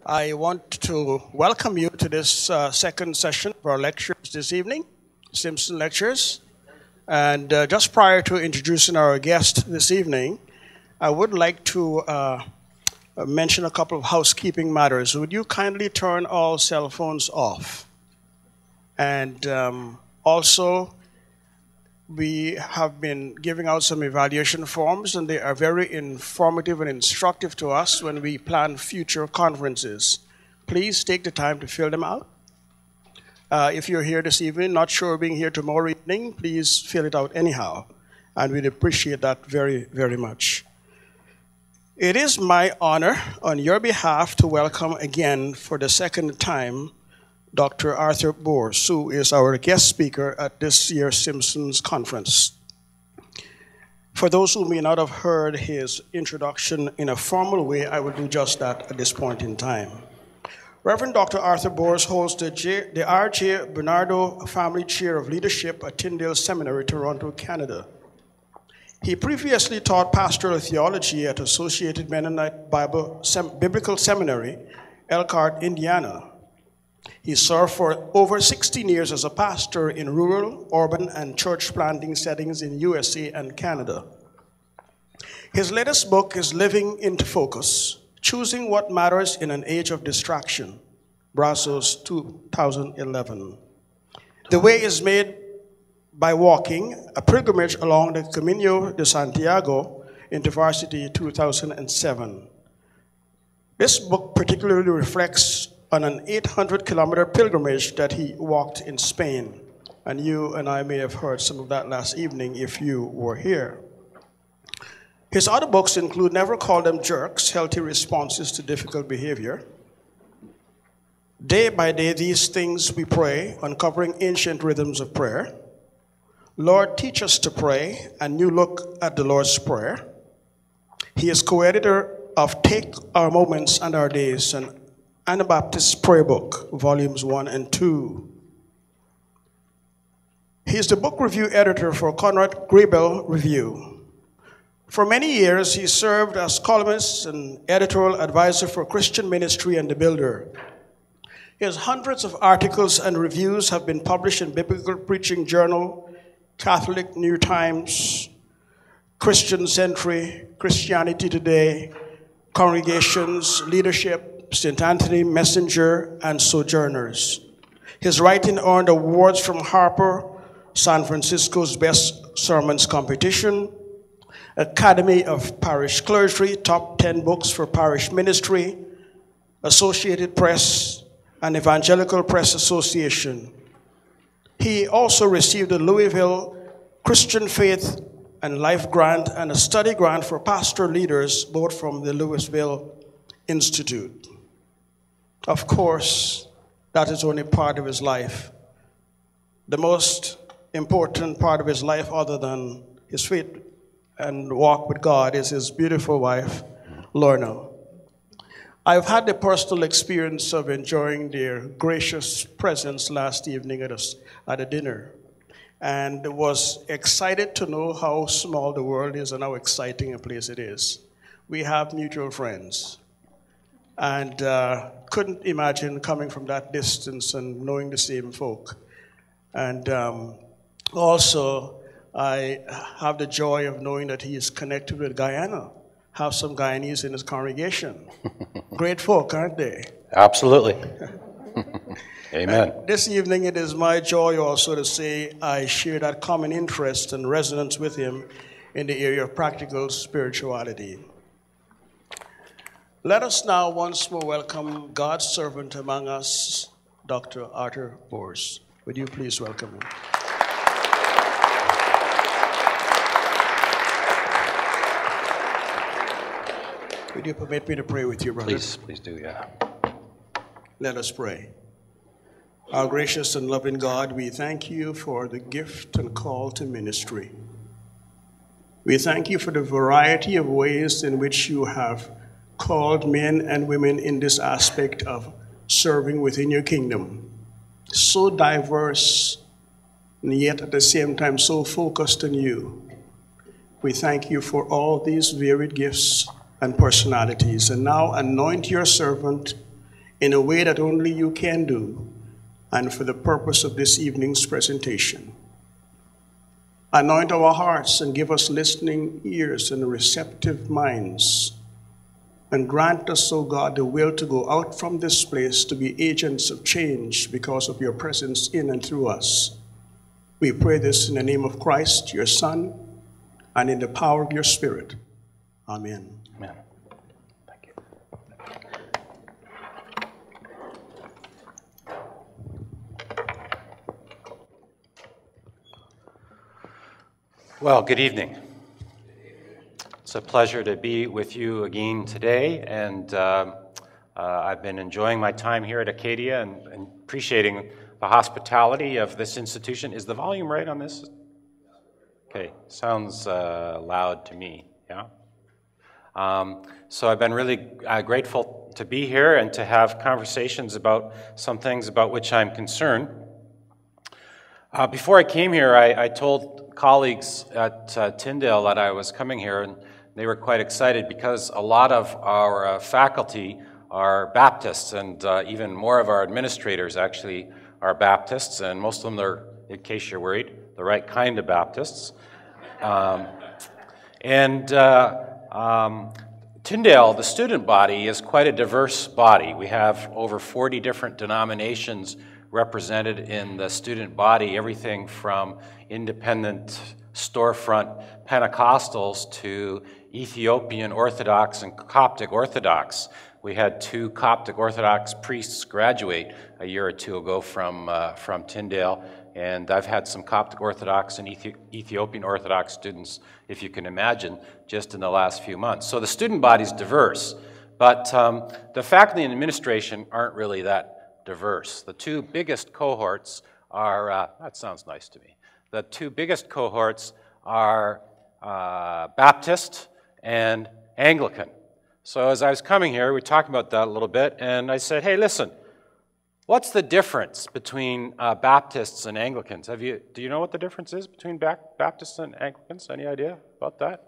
I want to welcome you to this second session of our lectures this evening, Simpson Lectures. And just prior to introducing our guest this evening, I would like to mention a couple of housekeeping matters. Would you kindly turn all cell phones off? And also, we have been giving out some evaluation forms, and they are very informative and instructive to us when we plan future conferences. Please take the time to fill them out. If you're here this evening, not sure being here tomorrow evening, please fill it out anyhow, and we'd appreciate that very, very much. It is my honor on your behalf to welcome again for the second time Dr. Arthur Boers, who is our guest speaker at this year's Simpsons conference. For those who may not have heard his introduction in a formal way, I will do just that at this point in time. Reverend Dr. Arthur Boers holds the R.J. Bernardo Family Chair of Leadership at Tyndale Seminary, Toronto, Canada. He previously taught pastoral theology at Associated Mennonite Biblical Seminary, Elkhart, Indiana. He served for over 16 years as a pastor in rural, urban, and church planting settings in USA and Canada. His latest book is Living into Focus, Choosing What Matters in an Age of Distraction, Brazos, 2011. The Way is Made by Walking, a pilgrimage along the Camino de Santiago, InterVarsity, 2007. This book particularly reflects on an 800-kilometer pilgrimage that he walked in Spain. And you and I may have heard some of that last evening if you were here. His other books include Never Call Them Jerks, Healthy Responses to Difficult Behavior, Day by Day, These Things We Pray, Uncovering Ancient Rhythms of Prayer, Lord, Teach Us to Pray, A New Look at the Lord's Prayer. He is co-editor of Take Our Moments and Our Days, an Anabaptist Prayer Book, Volumes 1 and 2. He is the book review editor for Conrad Grebel Review. For many years, he served as columnist and editorial advisor for Christian Ministry and The Builder. His hundreds of articles and reviews have been published in Biblical Preaching Journal, Catholic New Times, Christian Century, Christianity Today, Congregations, Leadership, St. Anthony Messenger, and Sojourners. His writing earned awards from Harper, San Francisco's Best Sermons Competition, Academy of Parish Clergy, Top 10 Books for Parish Ministry, Associated Press, and Evangelical Press Association. He also received a Louisville Christian Faith and Life Grant and a study grant for pastor leaders, both from the Louisville Institute. Of course, that is only part of his life. The most important part of his life, other than his faith and walk with God, is his beautiful wife, Lorna. I've had the personal experience of enjoying their gracious presence last evening at a dinner, and was excited to know how small the world is and how exciting a place it is. We have mutual friends, and couldn't imagine coming from that distance and knowing the same folk. And also, I have the joy of knowing that he is connected with Guyana. Have some Guyanese in his congregation. Great folk, aren't they? Absolutely. Amen. This evening, it is my joy also to say I share that common interest and resonance with him in the area of practical spirituality. Let us now once more welcome God's servant among us, Dr. Arthur Boers. Would you please welcome him? Would you permit me to pray with you, brother? Please do, yeah. Let us pray. Our gracious and loving God, we thank you for the gift and call to ministry. We thank you for the variety of ways in which you have called men and women in this aspect of serving within your kingdom. So diverse, and yet at the same time so focused on you. We thank you for all these varied gifts and personalities. And now anoint your servant in a way that only you can do, and for the purpose of this evening's presentation. Anoint our hearts and give us listening ears and receptive minds, and grant us, O God, the will to go out from this place to be agents of change because of your presence in and through us. We pray this in the name of Christ, your Son, and in the power of your Spirit. Amen. Amen. Thank you. Well, good evening. It's a pleasure to be with you again today, and I've been enjoying my time here at Acadia and appreciating the hospitality of this institution. Is the volume right on this? Okay, sounds loud to me, yeah? So I've been really grateful to be here and to have conversations about some things about which I'm concerned. Before I came here, I told colleagues at Tyndale that I was coming here, and they were quite excited because a lot of our faculty are Baptists, and even more of our administrators actually are Baptists, and most of them are, in case you're worried, the right kind of Baptists. Tyndale, the student body, is quite a diverse body. We have over 40 different denominations represented in the student body, everything from independent storefront Pentecostals to Ethiopian Orthodox and Coptic Orthodox. We had 2 Coptic Orthodox priests graduate a year or 2 ago from Tyndale, and I've had some Coptic Orthodox and Ethiopian Orthodox students, if you can imagine, just in the last few months. So the student body's diverse, but the faculty and administration aren't really that diverse. The 2 biggest cohorts are, that sounds nice to me, the 2 biggest cohorts are Baptist and Anglican. So as I was coming here, we talked about that a little bit, and I said, hey, listen, what's the difference between Baptists and Anglicans? Do you know what the difference is between Baptists and Anglicans? Any idea about that?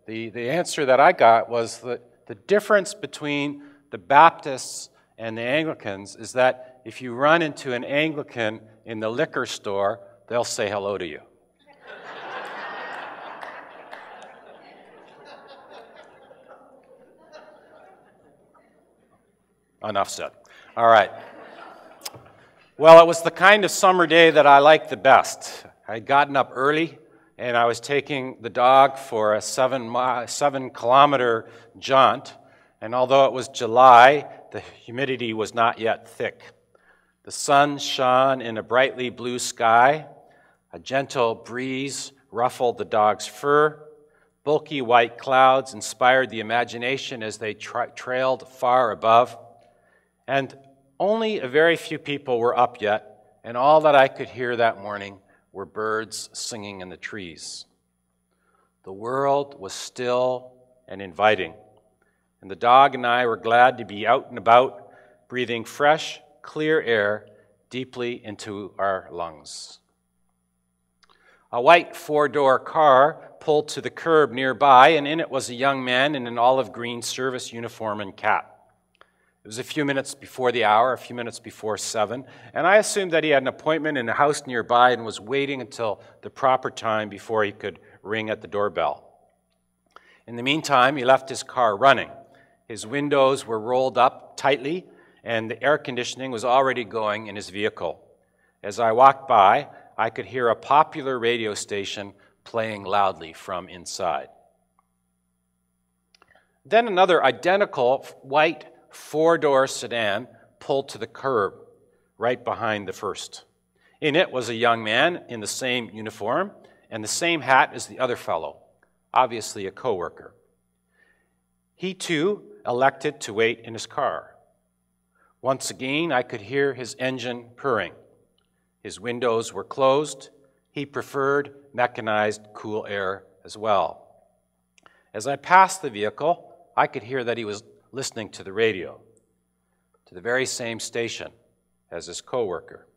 The answer that I got was that the difference between the Baptists and the Anglicans is that if you run into an Anglican in the liquor store, they'll say hello to you. Enough said. All right. Well, it was the kind of summer day that I liked the best. I'd gotten up early, and I was taking the dog for a 7-kilometer jaunt, and although it was July, the humidity was not yet thick. The sun shone in a brightly blue sky. A gentle breeze ruffled the dog's fur. Bulky white clouds inspired the imagination as they trailed far above. And only a very few people were up yet, and all that I could hear that morning were birds singing in the trees. The world was still and inviting, and the dog and I were glad to be out and about, breathing fresh, clear air deeply into our lungs. A white 4-door car pulled to the curb nearby, and in it was a young man in an olive green service uniform and cap. It was a few minutes before the hour, a few minutes before 7, and I assumed that he had an appointment in a house nearby and was waiting until the proper time before he could ring at the doorbell. In the meantime, he left his car running. His windows were rolled up tightly, and the air conditioning was already going in his vehicle. As I walked by, I could hear a popular radio station playing loudly from inside. Then another identical white 4-door sedan pulled to the curb right behind the first. In it was a young man in the same uniform and the same hat as the other fellow, obviously a coworker. He too elected to wait in his car. Once again, I could hear his engine purring. His windows were closed. He preferred mechanized cool air as well. As I passed the vehicle, I could hear that he was listening to the radio, to the very same station as his coworker.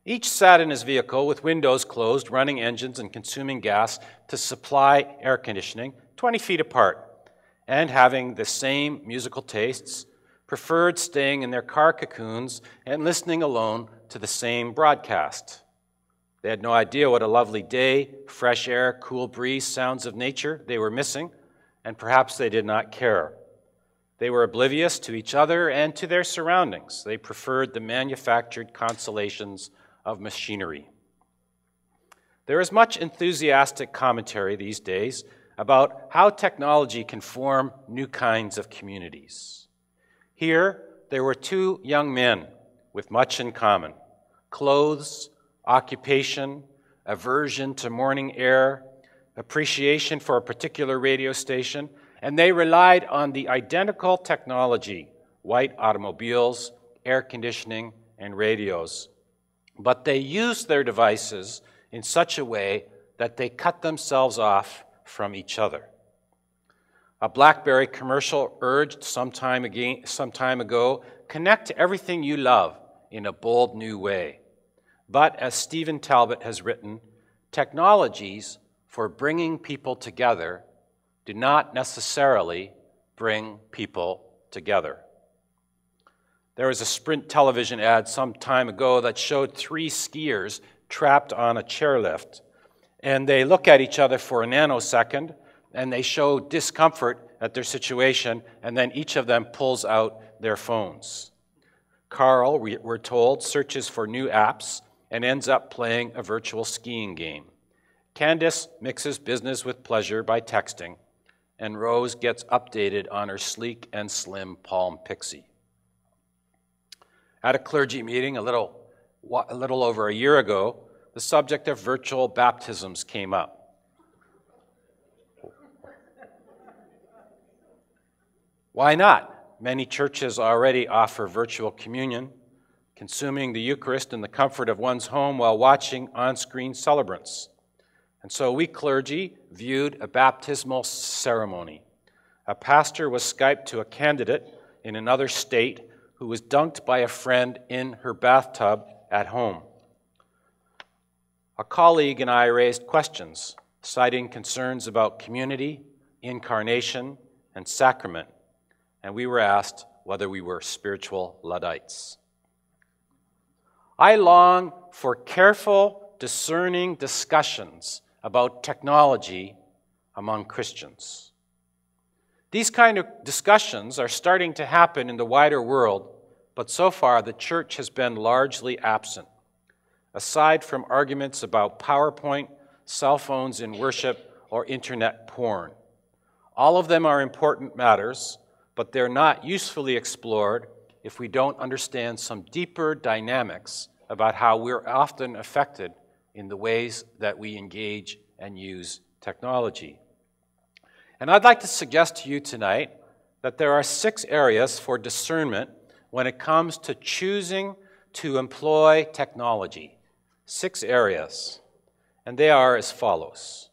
Each sat in his vehicle with windows closed, running engines and consuming gas to supply air conditioning 20 feet apart, and having the same musical tastes, preferred staying in their car cocoons and listening alone to the same broadcast. They had no idea what a lovely day, fresh air, cool breeze, sounds of nature they were missing, and perhaps they did not care. They were oblivious to each other and to their surroundings. They preferred the manufactured consolations of machinery. There is much enthusiastic commentary these days about how technology can form new kinds of communities. Here, there were two young men with much in common: clothes, occupation, aversion to morning air, appreciation for a particular radio station, and they relied on the identical technology: white automobiles, air conditioning, and radios. But they used their devices in such a way that they cut themselves off from each other. A BlackBerry commercial urged some time ago, connect to everything you love in a bold new way. But as Stephen Talbot has written, technologies for bringing people together do not necessarily bring people together. There was a Sprint television ad some time ago that showed three skiers trapped on a chairlift, and they look at each other for a nanosecond, and they show discomfort at their situation, and then each of them pulls out their phones. Carl, we're told, searches for new apps and ends up playing a virtual skiing game. Candace mixes business with pleasure by texting, and Rose gets updated on her sleek and slim Palm Pixie. At a clergy meeting a little over a year ago, the subject of virtual baptisms came up. Why not? Many churches already offer virtual communion, consuming the Eucharist in the comfort of one's home while watching on-screen celebrants. And so we clergy viewed a baptismal ceremony. A pastor was Skyped to a candidate in another state who was dunked by a friend in her bathtub at home. A colleague and I raised questions, citing concerns about community, incarnation, and sacrament, and we were asked whether we were spiritual Luddites. I long for careful, discerning discussions about technology among Christians. These kind of discussions are starting to happen in the wider world, but so far the church has been largely absent. Aside from arguments about PowerPoint, cell phones in worship, or internet porn. All of them are important matters, but they're not usefully explored if we don't understand some deeper dynamics about how we're often affected in the ways that we engage and use technology. And I'd like to suggest to you tonight that there are 6 areas for discernment when it comes to choosing to employ technology. 6 areas, and they are as follows.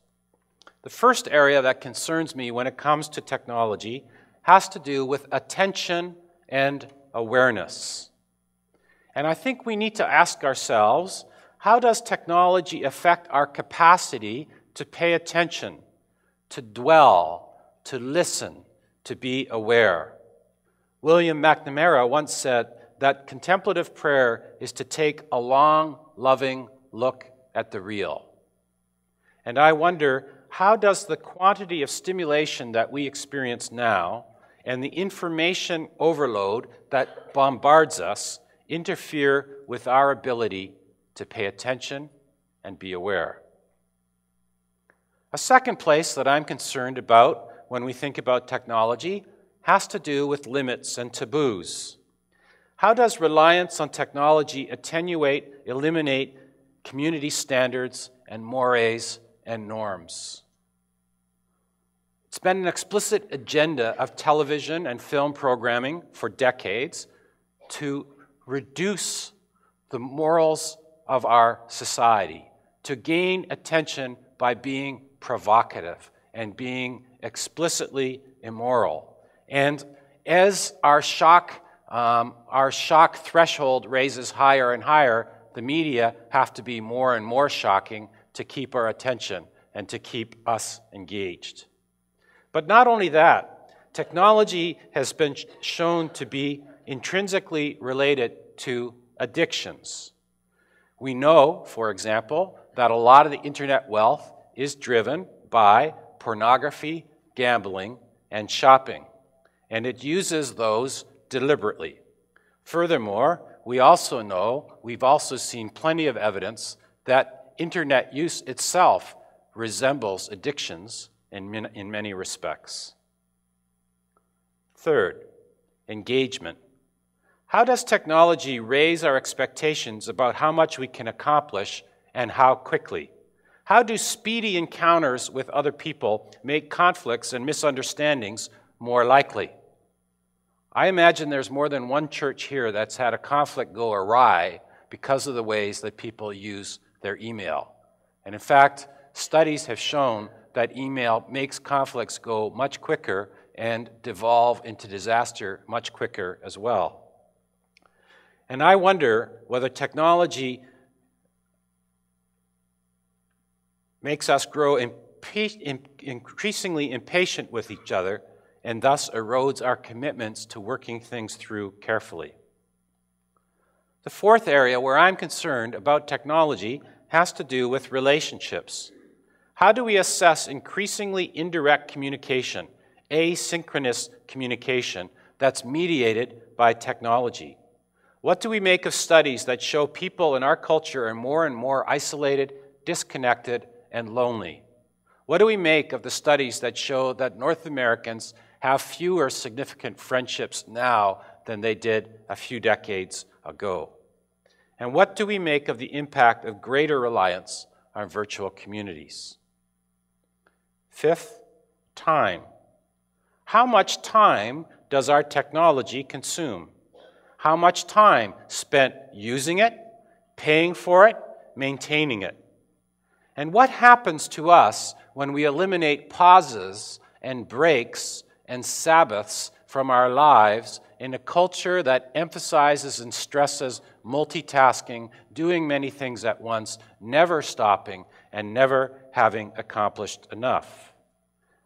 The first area that concerns me when it comes to technology has to do with attention and awareness. And I think we need to ask ourselves, how does technology affect our capacity to pay attention, to dwell, to listen, to be aware? William McNamara once said that contemplative prayer is to take a long, loving look at the real. And I wonder, how does the quantity of stimulation that we experience now and the information overload that bombards us interfere with our ability to pay attention and be aware? A second place that I'm concerned about when we think about technology has to do with limits and taboos. How does reliance on technology attenuate, eliminate community standards and mores and norms? It's been an explicit agenda of television and film programming for decades to reduce the morals of our society, to gain attention by being provocative and being explicitly immoral. And as our shock threshold raises higher and higher, the media have to be more and more shocking to keep our attention and to keep us engaged. But not only that, technology has been shown to be intrinsically related to addictions. We know, for example, that a lot of the internet wealth is driven by pornography, gambling, and shopping, and it uses those deliberately. Furthermore, we also know, we've also seen plenty of evidence that internet use itself resembles addictions in many respects. Third, engagement. How does technology raise our expectations about how much we can accomplish and how quickly? How do speedy encounters with other people make conflicts and misunderstandings more likely? I imagine there's more than one church here that's had a conflict go awry because of the ways that people use their email. And in fact, studies have shown that email makes conflicts go much quicker and devolve into disaster much quicker as well. And I wonder whether technology makes us grow increasingly impatient with each other and thus erodes our commitments to working things through carefully. The fourth area where I'm concerned about technology has to do with relationships. How do we assess increasingly indirect communication, asynchronous communication that's mediated by technology? What do we make of studies that show people in our culture are more and more isolated, disconnected, and lonely? What do we make of the studies that show that North Americans have fewer significant friendships now than they did a few decades ago? And what do we make of the impact of greater reliance on virtual communities? Fifth, time. How much time does our technology consume? How much time spent using it, paying for it, maintaining it? And what happens to us when we eliminate pauses and breaks and Sabbaths from our lives in a culture that emphasizes and stresses multitasking, doing many things at once, never stopping, and never having accomplished enough?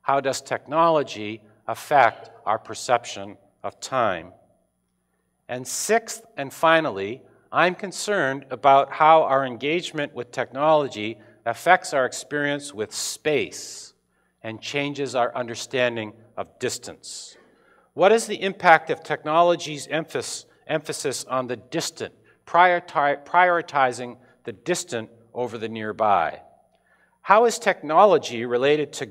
How does technology affect our perception of time? And sixth and finally, I'm concerned about how our engagement with technology affects our experience with space and changes our understanding of distance. What is the impact of technology's emphasis on the distant, prioritizing the distant over the nearby? How is technology related to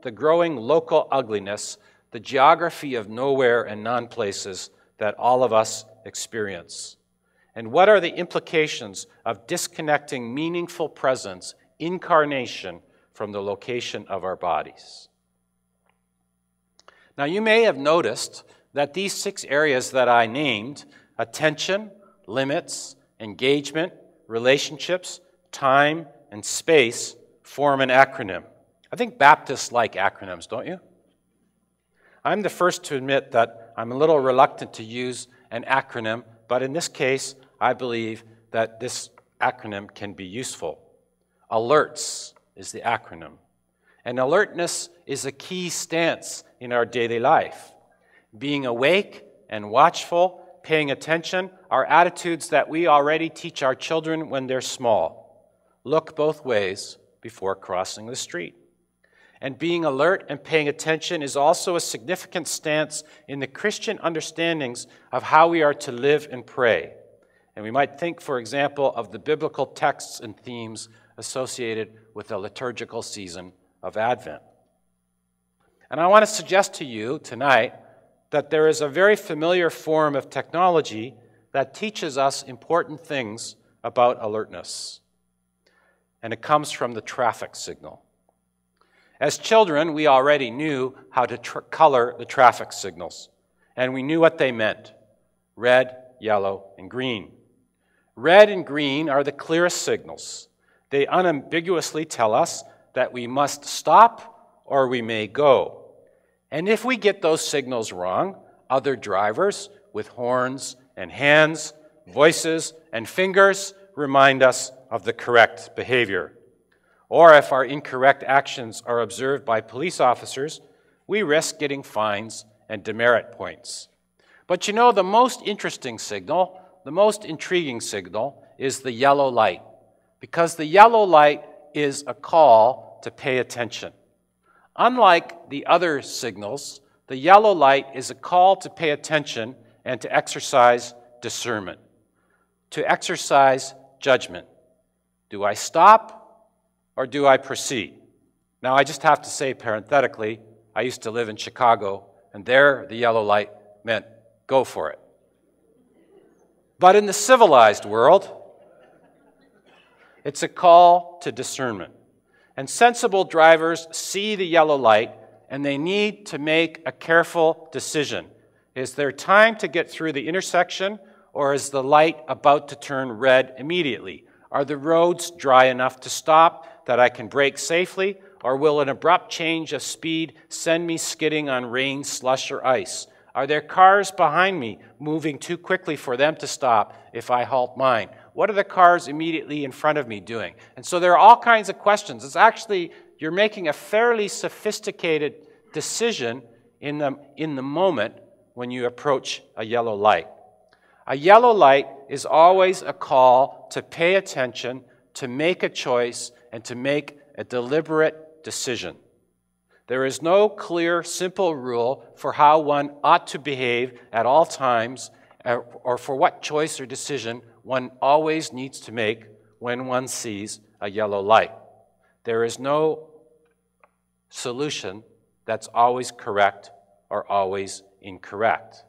the growing local ugliness, the geography of nowhere and non-places that all of us experience? And what are the implications of disconnecting meaningful presence, incarnation, from the location of our bodies? Now, you may have noticed that these 6 areas that I named, attention, limits, engagement, relationships, time, and space, form an acronym. I think Baptists like acronyms, don't you? I'm the first to admit that I'm a little reluctant to use an acronym, but in this case, I believe that this acronym can be useful. ALERTS is the acronym. And alertness is a key stance in our daily life. Being awake and watchful, paying attention, are attitudes that we already teach our children when they're small. Look both ways before crossing the street. And being alert and paying attention is also a significant stance in the Christian understandings of how we are to live and pray. And we might think, for example, of the biblical texts and themes associated with the liturgical season of Advent. And I want to suggest to you tonight that there is a very familiar form of technology that teaches us important things about alertness. And it comes from the traffic signal. As children, we already knew how to color the traffic signals, and we knew what they meant: red, yellow, and green. Red and green are the clearest signals. They unambiguously tell us that we must stop or we may go. And if we get those signals wrong, other drivers with horns and hands, voices and fingers remind us of the correct behavior. Or if our incorrect actions are observed by police officers, we risk getting fines and demerit points. But you know, the most interesting signal, the most intriguing signal, is the yellow light, because the yellow light is a call to pay attention. Unlike the other signals, the yellow light is a call to pay attention and to exercise discernment, to exercise judgment. Do I stop or do I proceed? Now, I just have to say parenthetically, I used to live in Chicago, and there the yellow light meant go for it. But in the civilized world, it's a call to discernment. And sensible drivers see the yellow light, and they need to make a careful decision. Is there time to get through the intersection, or is the light about to turn red immediately? Are the roads dry enough to stop that I can brake safely, or will an abrupt change of speed send me skidding on rain, slush, or ice? Are there cars behind me moving too quickly for them to stop if I halt mine? What are the cars immediately in front of me doing? And so there are all kinds of questions. It's actually, you're making a fairly sophisticated decision in the moment when you approach a yellow light. A yellow light is always a call to pay attention, to make a choice, and to make a deliberate decision. There is no clear, simple rule for how one ought to behave at all times, or for what choice or decision one always needs to make when one sees a yellow light. There is no solution that's always correct or always incorrect.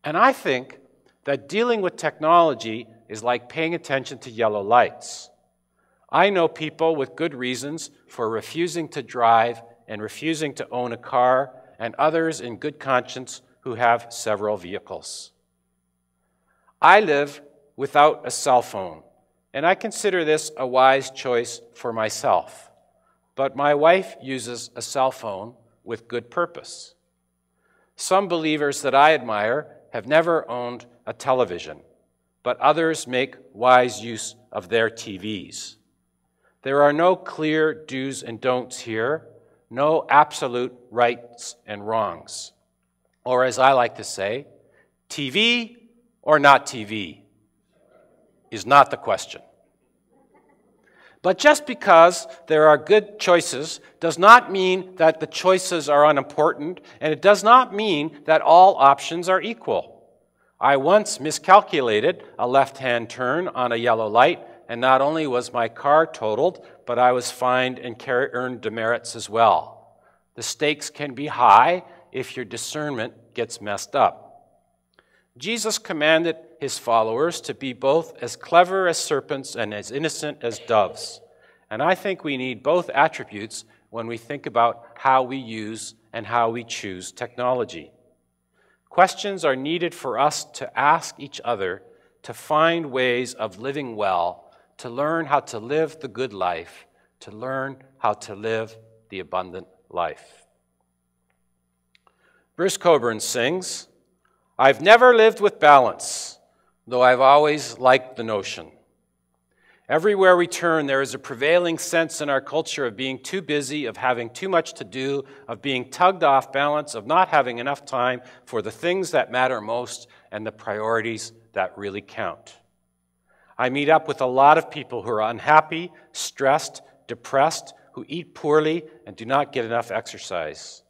And I think that dealing with technology is like paying attention to yellow lights. I know people with good reasons for refusing to drive and refusing to own a car, and others in good conscience who have several vehicles. I live without a cell phone, and I consider this a wise choice for myself. But my wife uses a cell phone with good purpose. Some believers that I admire have never owned a television, but others make wise use of their TVs. There are no clear do's and don'ts here, no absolute rights and wrongs. Or as I like to say, TV or not TV is not the question. But just because there are good choices does not mean that the choices are unimportant, and it does not mean that all options are equal. I once miscalculated a left-hand turn on a yellow light, and not only was my car totaled, but I was fined and earned demerits as well. The stakes can be high if your discernment gets messed up. Jesus commanded his followers to be both as clever as serpents and as innocent as doves. And I think we need both attributes when we think about how we use and how we choose technology. Questions are needed for us to ask each other, to find ways of living well, to learn how to live the good life, to learn how to live the abundant life. Bruce Cockburn sings, "I've never lived with balance, though I've always liked the notion. Everywhere we turn, there is a prevailing sense in our culture of being too busy, of having too much to do, of being tugged off balance, of not having enough time for the things that matter most and the priorities that really count. I meet up with a lot of people who are unhappy, stressed, depressed, who eat poorly and do not get enough exercise.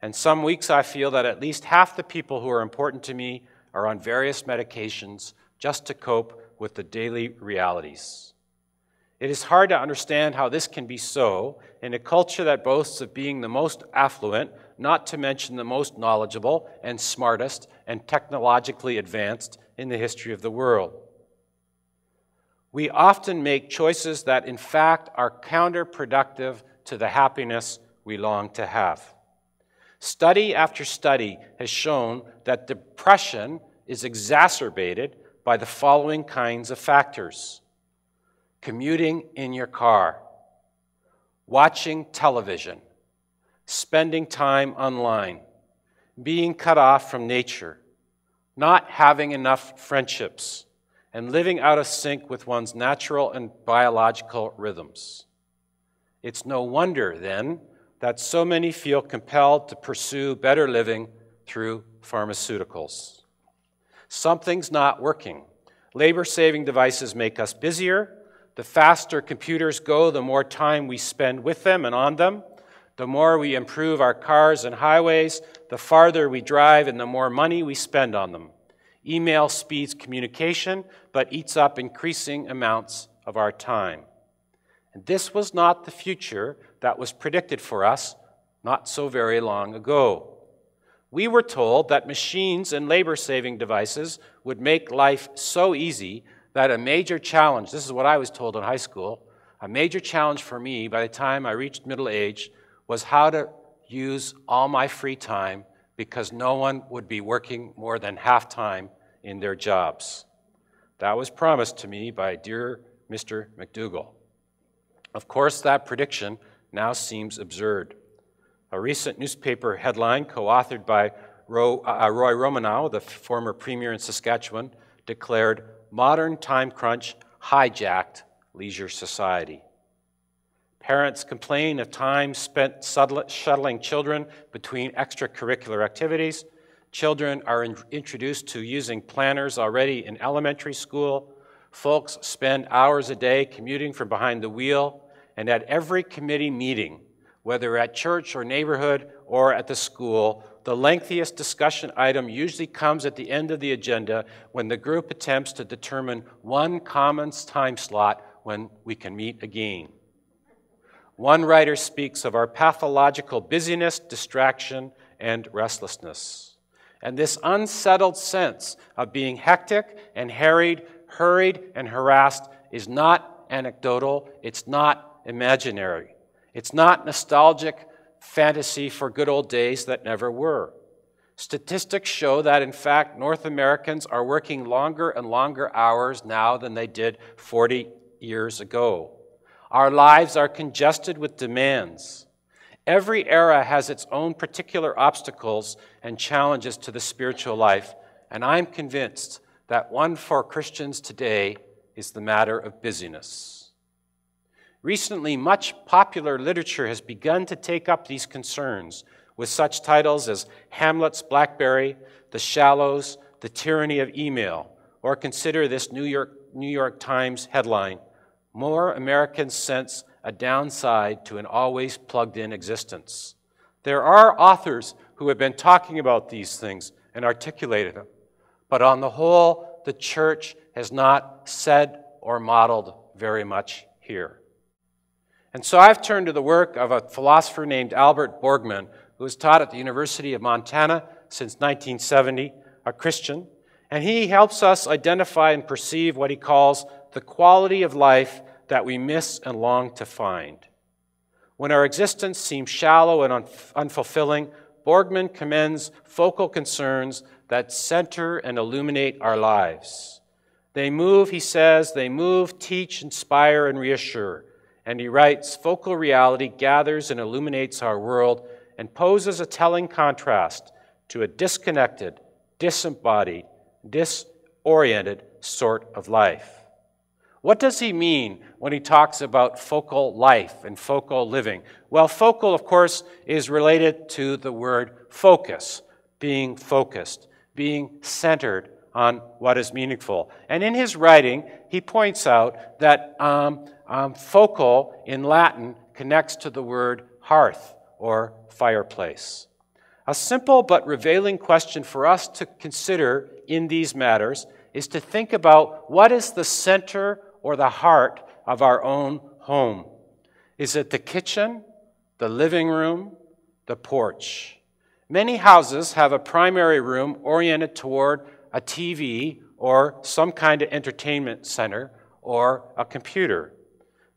And some weeks I feel that at least half the people who are important to me are on various medications just to cope with the daily realities. It is hard to understand how this can be so in a culture that boasts of being the most affluent, not to mention the most knowledgeable and smartest and technologically advanced in the history of the world. We often make choices that in fact are counterproductive to the happiness we long to have. Study after study has shown that depression is exacerbated by the following kinds of factors: commuting in your car, watching television, spending time online, being cut off from nature, not having enough friendships, and living out of sync with one's natural and biological rhythms. It's no wonder, then, that so many feel compelled to pursue better living through pharmaceuticals. Something's not working. Labor-saving devices make us busier. The faster computers go, the more time we spend with them and on them. The more we improve our cars and highways, the farther we drive and the more money we spend on them. Email speeds communication, but eats up increasing amounts of our time. And this was not the future that was predicted for us not so very long ago. We were told that machines and labor-saving devices would make life so easy that a major challenge, this is what I was told in high school, a major challenge for me by the time I reached middle age was how to use all my free time because no one would be working more than half-time in their jobs. That was promised to me by dear Mr. McDougall. Of course, that prediction now seems absurd. A recent newspaper headline, co-authored by Roy Romanow, the former premier in Saskatchewan, declared, "Modern time crunch hijacked leisure society." Parents complain of time spent shuttling children between extracurricular activities. Children are introduced to using planners already in elementary school. Folks spend hours a day commuting from behind the wheel, and at every committee meeting, whether at church or neighborhood or at the school, the lengthiest discussion item usually comes at the end of the agenda when the group attempts to determine one common time slot when we can meet again. One writer speaks of our pathological busyness, distraction, and restlessness. And this unsettled sense of being hectic and hurried and harassed is not anecdotal, it's not imaginary. It's not nostalgic fantasy for good old days that never were. Statistics show that, in fact, North Americans are working longer and longer hours now than they did 40 years ago. Our lives are congested with demands. Every era has its own particular obstacles and challenges to the spiritual life, and I'm convinced that one for Christians today is the matter of busyness. Recently, much popular literature has begun to take up these concerns with such titles as Hamlet's Blackberry, The Shallows, The Tyranny of Email, or consider this New York Times headline, "More Americans sense a downside to an always plugged-in existence." There are authors who have been talking about these things and articulated them, but on the whole, the church has not said or modeled very much here. And so I've turned to the work of a philosopher named Albert Boardman, who has taught at the University of Montana since 1970, a Christian, and he helps us identify and perceive what he calls the quality of life that we miss and long to find. When our existence seems shallow and unfulfilling, Boardman commends focal concerns that center and illuminate our lives. They move, he says, teach, inspire, and reassure. And he writes, focal reality gathers and illuminates our world and poses a telling contrast to a disconnected, disembodied, disoriented sort of life. What does he mean when he talks about focal life and focal living? Well, focal, of course, is related to the word focus, being focused, being centered on what is meaningful. And in his writing, he points out that focal in Latin connects to the word hearth or fireplace. A simple but revealing question for us to consider in these matters is to think about what is the center or the heart of our own home. Is it the kitchen, the living room, the porch? Many houses have a primary room oriented toward a TV or some kind of entertainment center or a computer.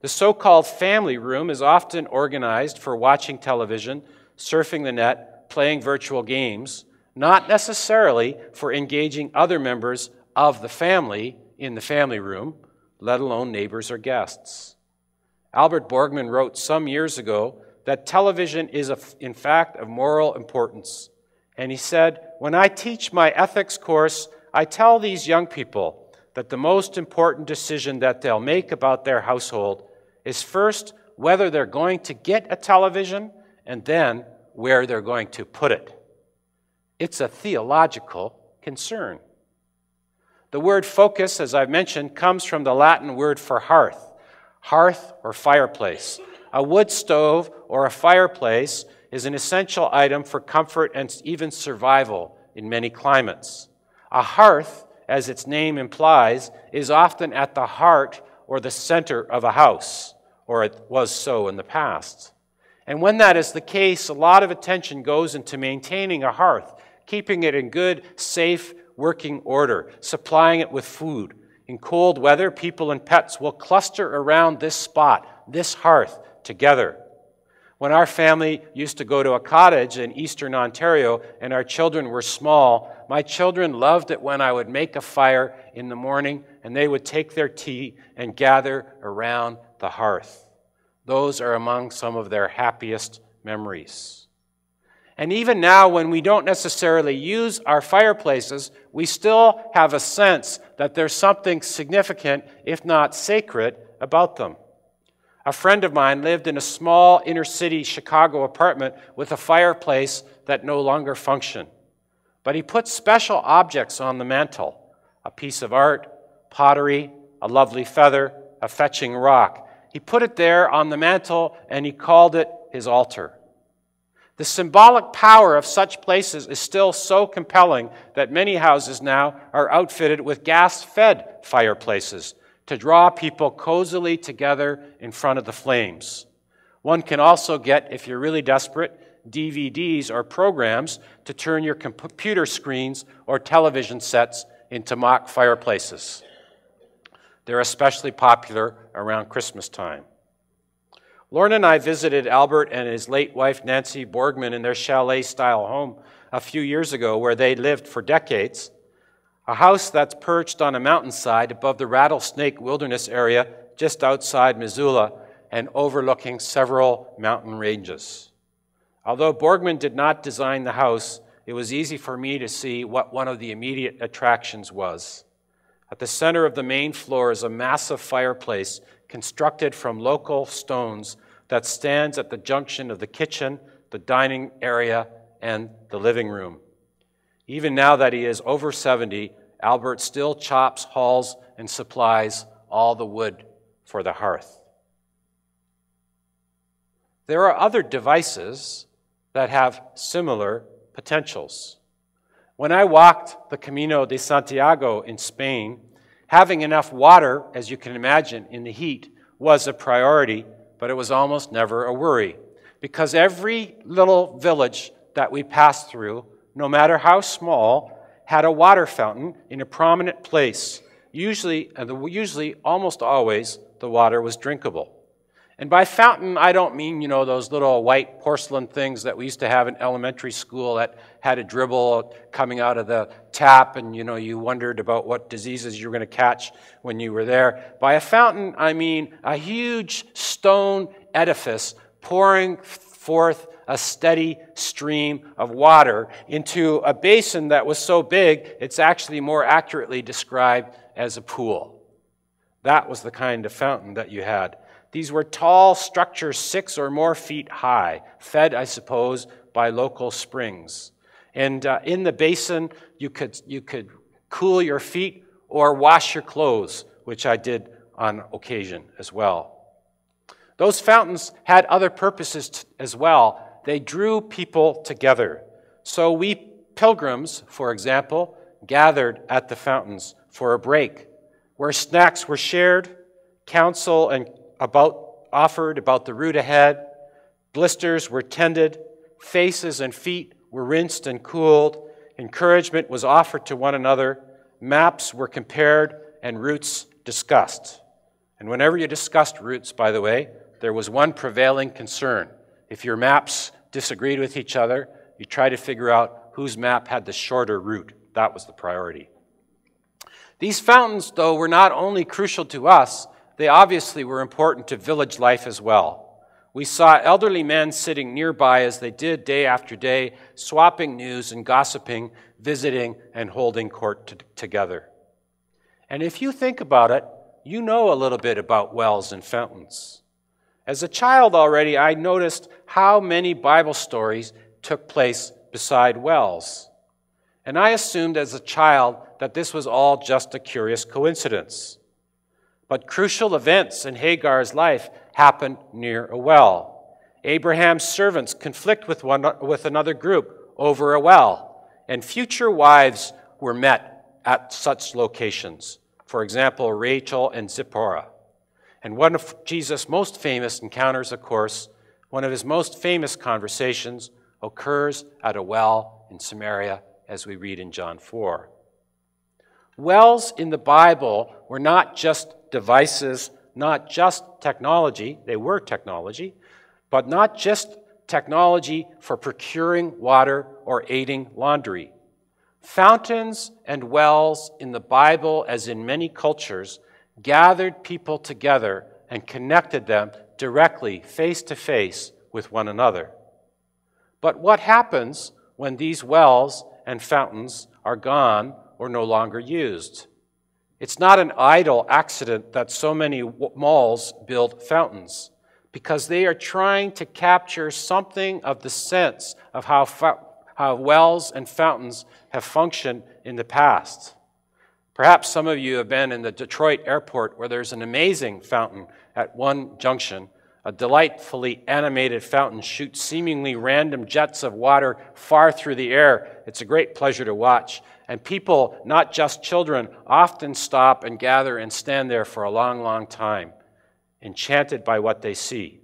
The so-called family room is often organized for watching television, surfing the net, playing virtual games, not necessarily for engaging other members of the family in the family room, let alone neighbors or guests. Albert Boardman wrote some years ago that television is, in fact, of moral importance. And he said, "When I teach my ethics course, I tell these young people that the most important decision that they'll make about their household is first whether they're going to get a television and then where they're going to put it. It's a theological concern. The word focus, as I've mentioned, comes from the Latin word for hearth. Hearth or fireplace. A wood stove or a fireplace is an essential item for comfort and even survival in many climates. A hearth, as its name implies, is often at the heart or the center of a house, or it was so in the past. And when that is the case, a lot of attention goes into maintaining a hearth, keeping it in good, safe, working order, supplying it with food. In cold weather, people and pets will cluster around this spot, this hearth, together. When our family used to go to a cottage in eastern Ontario and our children were small, my children loved it when I would make a fire in the morning and they would take their tea and gather around the hearth. Those are among some of their happiest memories. And even now, when we don't necessarily use our fireplaces, we still have a sense that there's something significant, if not sacred, about them. A friend of mine lived in a small inner-city Chicago apartment with a fireplace that no longer functioned. But he put special objects on the mantel, a piece of art, pottery, a lovely feather, a fetching rock. He put it there on the mantel and he called it his altar. The symbolic power of such places is still so compelling that many houses now are outfitted with gas-fed fireplaces to draw people cozily together in front of the flames. One can also get, if you're really desperate, DVDs or programs to turn your computer screens or television sets into mock fireplaces. They're especially popular around Christmas time. Lorna and I visited Albert and his late wife Nancy Boardman in their chalet-style home a few years ago where they lived for decades, a house that's perched on a mountainside above the Rattlesnake Wilderness area just outside Missoula and overlooking several mountain ranges. Although Boardman did not design the house, it was easy for me to see what one of the immediate attractions was. At the center of the main floor is a massive fireplace constructed from local stones that stands at the junction of the kitchen, the dining area, and the living room. Even now that he is over 70, Albert still chops, hauls, and supplies all the wood for the hearth. There are other devices that have similar potentials. When I walked the Camino de Santiago in Spain, having enough water, as you can imagine, in the heat was a priority, but it was almost never a worry, because every little village that we passed through, no matter how small, had a water fountain in a prominent place. Usually, almost always, the water was drinkable. And by fountain, I don't mean, those little white porcelain things that we used to have in elementary school that had a dribble coming out of the tap and, you wondered about what diseases you were going to catch when you were there. By a fountain, I mean a huge stone edifice pouring forth a steady stream of water into a basin that was so big, it's actually more accurately described as a pool. That was the kind of fountain that you had. These were tall structures 6 or more feet high, fed, I suppose, by local springs. And in the basin, you could cool your feet or wash your clothes, which I did on occasion as well. Those fountains had other purposes as well. They drew people together. So we pilgrims, for example, gathered at the fountains for a break, where snacks were shared, counsel and offered about the route ahead, blisters were tended, faces and feet were rinsed and cooled, encouragement was offered to one another, maps were compared, and routes discussed. And whenever you discussed routes, by the way, there was one prevailing concern. If your maps disagreed with each other, you tried to figure out whose map had the shorter route. That was the priority. These fountains, though, were not only crucial to us, they obviously were important to village life as well. We saw elderly men sitting nearby as they did day after day, swapping news and gossiping, visiting and holding court together. And if you think about it, you know a little bit about wells and fountains. As a child already, I noticed how many Bible stories took place beside wells. And I assumed as a child that this was all just a curious coincidence. But crucial events in Hagar's life happened near a well. Abraham's servants conflict with another group over a well, and future wives were met at such locations. For example, Rachel and Zipporah. And one of Jesus' most famous encounters, of course, one of his most famous conversations occurs at a well in Samaria, as we read in John 4. Wells in the Bible were not just devices, not just technology, they were technology, but not just technology for procuring water or aiding laundry. Fountains and wells in the Bible, as in many cultures, gathered people together and connected them directly, face to face, with one another. But what happens when these wells and fountains are gone or no longer used? It's not an idle accident that so many malls build fountains, because they are trying to capture something of the sense of how wells and fountains have functioned in the past. Perhaps some of you have been in the Detroit airport, where there's an amazing fountain at one junction. A delightfully animated fountain shoots seemingly random jets of water far through the air. It's a great pleasure to watch. And people, not just children, often stop and gather and stand there for a long, long time, enchanted by what they see.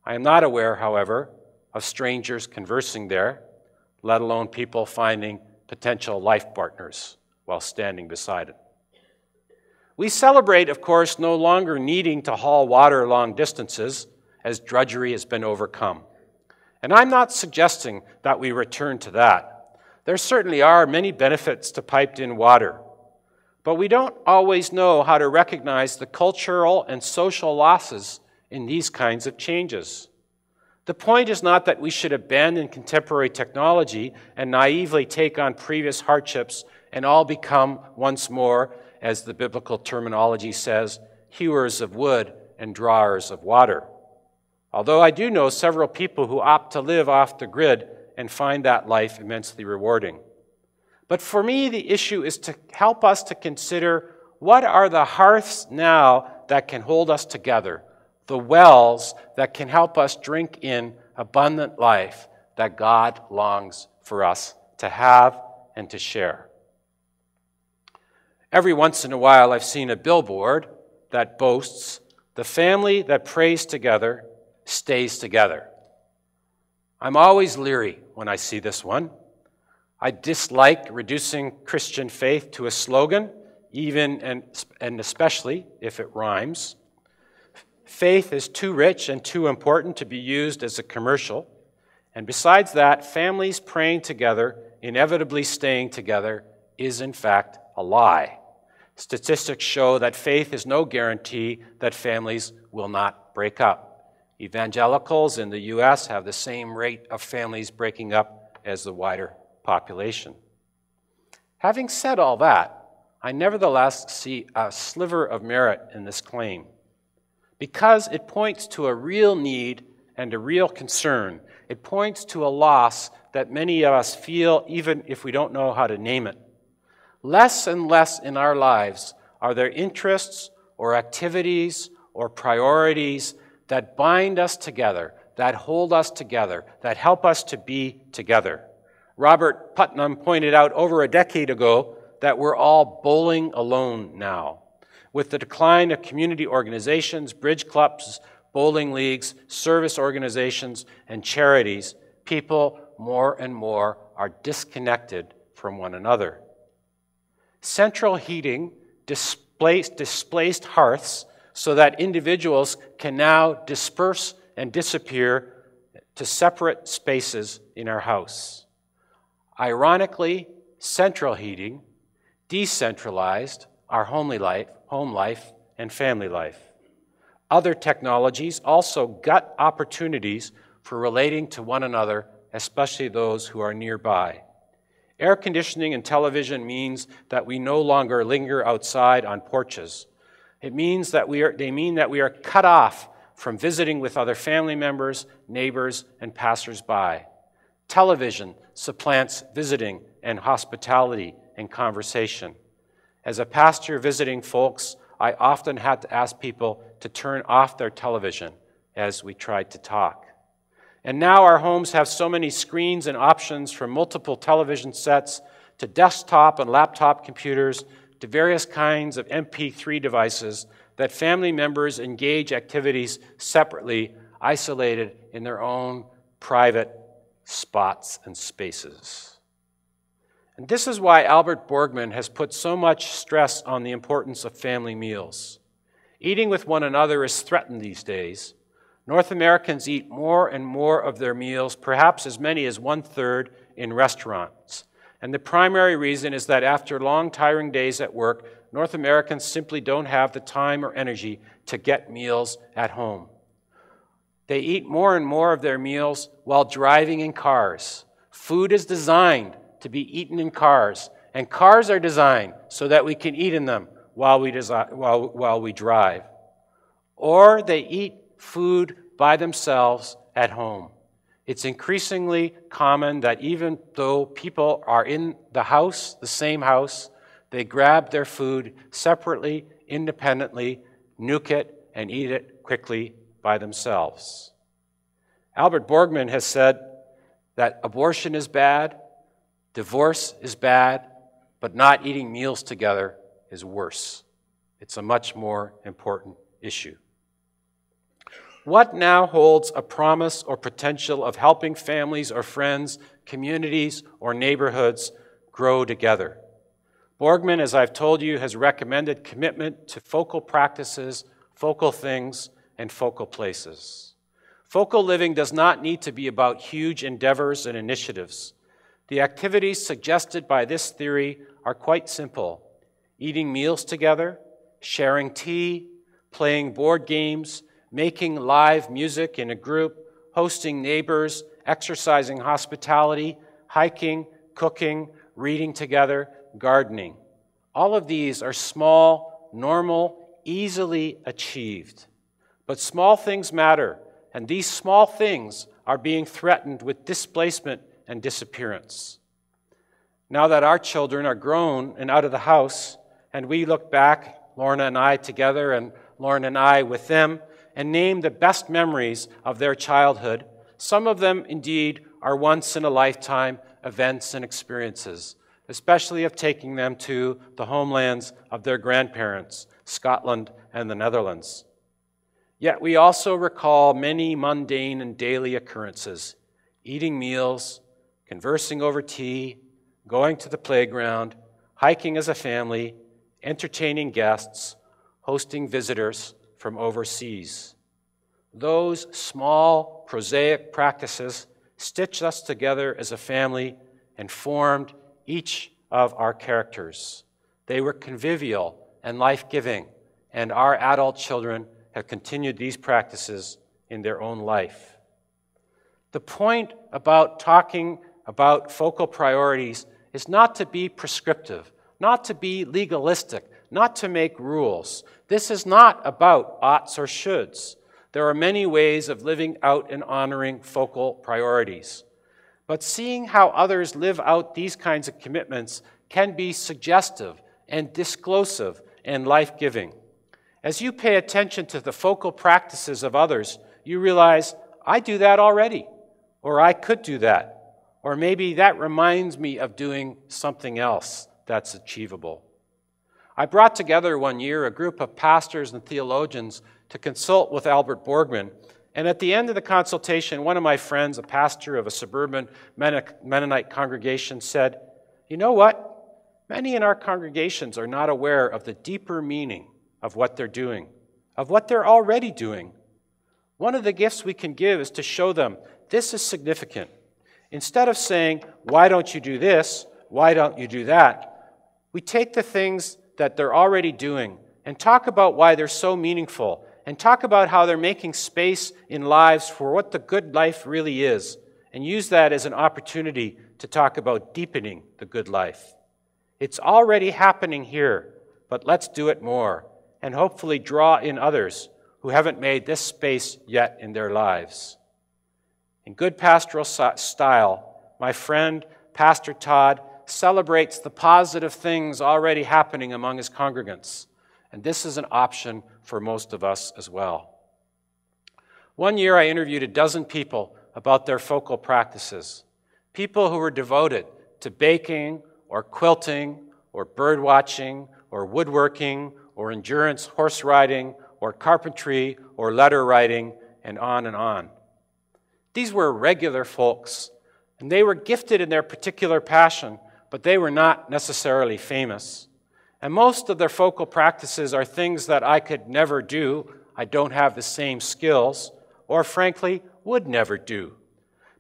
I am not aware, however, of strangers conversing there, let alone people finding potential life partners while standing beside it. We celebrate, of course, no longer needing to haul water long distances as drudgery has been overcome. And I'm not suggesting that we return to that. There certainly are many benefits to piped-in water, but we don't always know how to recognize the cultural and social losses in these kinds of changes. The point is not that we should abandon contemporary technology and naively take on previous hardships and all become once more, as the biblical terminology says, hewers of wood and drawers of water. Although I do know several people who opt to live off the grid and find that life immensely rewarding. But for me, the issue is to help us to consider what are the hearths now that can hold us together, the wells that can help us drink in abundant life that God longs for us to have and to share. Every once in a while, I've seen a billboard that boasts, "The family that prays together stays together." I'm always leery when I see this one. I dislike reducing Christian faith to a slogan, even and especially if it rhymes. Faith is too rich and too important to be used as a commercial. And besides that, families praying together, inevitably staying together, is in fact a lie. Statistics show that faith is no guarantee that families will not break up. Evangelicals in the U.S. have the same rate of families breaking up as the wider population. Having said all that, I nevertheless see a sliver of merit in this claim, because it points to a real need and a real concern. It points to a loss that many of us feel even if we don't know how to name it. Less and less in our lives are there interests or activities or priorities that bind us together, that hold us together, that help us to be together. Robert Putnam pointed out over a decade ago that we're all bowling alone now. With the decline of community organizations, bridge clubs, bowling leagues, service organizations, and charities, people more and more are disconnected from one another. Central heating displaced hearths so that individuals can now disperse and disappear to separate spaces in our house. Ironically, central heating decentralized our home life, and family life. Other technologies also gut opportunities for relating to one another, especially those who are nearby. Air conditioning and television means that we no longer linger outside on porches. They mean that we are cut off from visiting with other family members, neighbors, and passersby. Television supplants visiting and hospitality and conversation. As a pastor visiting folks, I often had to ask people to turn off their television as we tried to talk. And now our homes have so many screens and options, from multiple television sets to desktop and laptop computers to various kinds of MP3 devices, that family members engage activities separately, isolated in their own private spots and spaces. And this is why Albert Boardman has put so much stress on the importance of family meals. Eating with one another is threatened these days. North Americans eat more and more of their meals, perhaps as many as 1/3, in restaurants. And the primary reason is that after long, tiring days at work, North Americans simply don't have the time or energy to get meals at home. They eat more and more of their meals while driving in cars. Food is designed to be eaten in cars, and cars are designed so that we can eat in them while we drive. Or they eat food by themselves at home. It's increasingly common that even though people are in the house, the same house, they grab their food separately, independently, nuke it, and eat it quickly by themselves. Albert Boardman has said that abortion is bad, divorce is bad, but not eating meals together is worse. It's a much more important issue. What now holds a promise or potential of helping families or friends, communities or neighborhoods grow together? Boardman, as I've told you, has recommended commitment to focal practices, focal things, and focal places. Focal living does not need to be about huge endeavors and initiatives. The activities suggested by this theory are quite simple: eating meals together, sharing tea, playing board games, making live music in a group, hosting neighbors, exercising hospitality, hiking, cooking, reading together, gardening. All of these are small, normal, easily achieved. But small things matter, and these small things are being threatened with displacement and disappearance. Now that our children are grown and out of the house, and we look back, Lorna and I together, and Lorna and I with them, and name the best memories of their childhood, some of them indeed are once-in-a-lifetime events and experiences, especially of taking them to the homelands of their grandparents, Scotland and the Netherlands. Yet we also recall many mundane and daily occurrences: eating meals, conversing over tea, going to the playground, hiking as a family, entertaining guests, hosting visitors from overseas. Those small, prosaic practices stitched us together as a family and formed each of our characters. They were convivial and life-giving, and our adult children have continued these practices in their own life. The point about talking about focal priorities is not to be prescriptive, not to be legalistic, not to make rules. This is not about oughts or shoulds. There are many ways of living out and honoring focal priorities. But seeing how others live out these kinds of commitments can be suggestive and disclosive and life-giving. As you pay attention to the focal practices of others, you realize, I do that already, or I could do that, or maybe that reminds me of doing something else that's achievable. I brought together one year a group of pastors and theologians to consult with Albert Boardman, and at the end of the consultation, one of my friends, a pastor of a suburban Mennonite congregation, said, "You know what? Many in our congregations are not aware of the deeper meaning of what they're doing, of what they're already doing. One of the gifts we can give is to show them this is significant. Instead of saying, why don't you do this? Why don't you do that? We take the things that they're already doing and talk about why they're so meaningful, and talk about how they're making space in lives for what the good life really is, and use that as an opportunity to talk about deepening the good life. It's already happening here, but let's do it more, and hopefully draw in others who haven't made this space yet in their lives. In good pastoral style, my friend, Pastor Todd, celebrates the positive things already happening among his congregants, and this is an option for most of us as well. One year I interviewed a dozen people about their focal practices, people who were devoted to baking or quilting or bird watching or woodworking or endurance horse riding or carpentry or letter writing, and on and on. These were regular folks, and they were gifted in their particular passion, but they were not necessarily famous. And most of their focal practices are things that I could never do, I don't have the same skills, or frankly, would never do.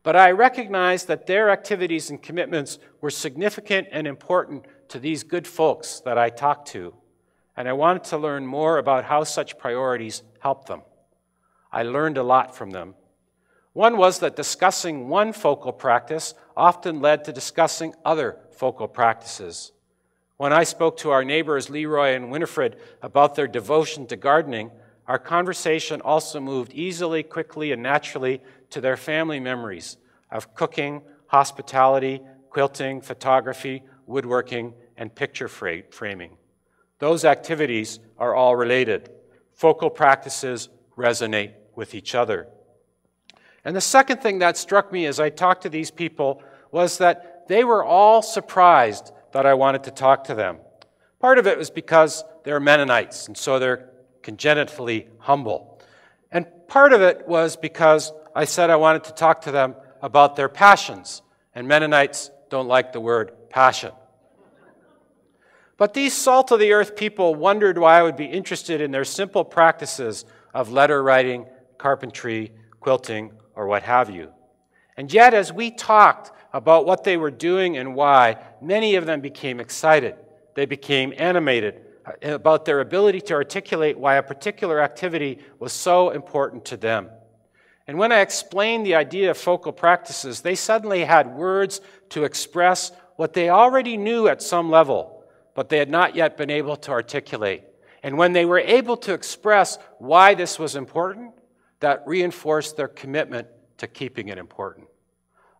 But I recognized that their activities and commitments were significant and important to these good folks that I talked to, and I wanted to learn more about how such priorities help them. I learned a lot from them. One was that discussing one focal practice often led to discussing other focal practices. When I spoke to our neighbors Leroy and Winifred about their devotion to gardening, our conversation also moved easily, quickly, and naturally to their family memories of cooking, hospitality, quilting, photography, woodworking, and picture framing. Those activities are all related. Focal practices resonate with each other. And the second thing that struck me as I talked to these people was that they were all surprised that I wanted to talk to them. Part of it was because they're Mennonites, and so they're congenitally humble. And part of it was because I said I wanted to talk to them about their passions, and Mennonites don't like the word passion. But these salt-of-the-earth people wondered why I would be interested in their simple practices of letter writing, carpentry, quilting, or what have you. And yet, as we talked about what they were doing and why, many of them became excited. They became animated about their ability to articulate why a particular activity was so important to them. And when I explained the idea of focal practices, they suddenly had words to express what they already knew at some level, but they had not yet been able to articulate. And when they were able to express why this was important, that reinforced their commitment to keeping it important.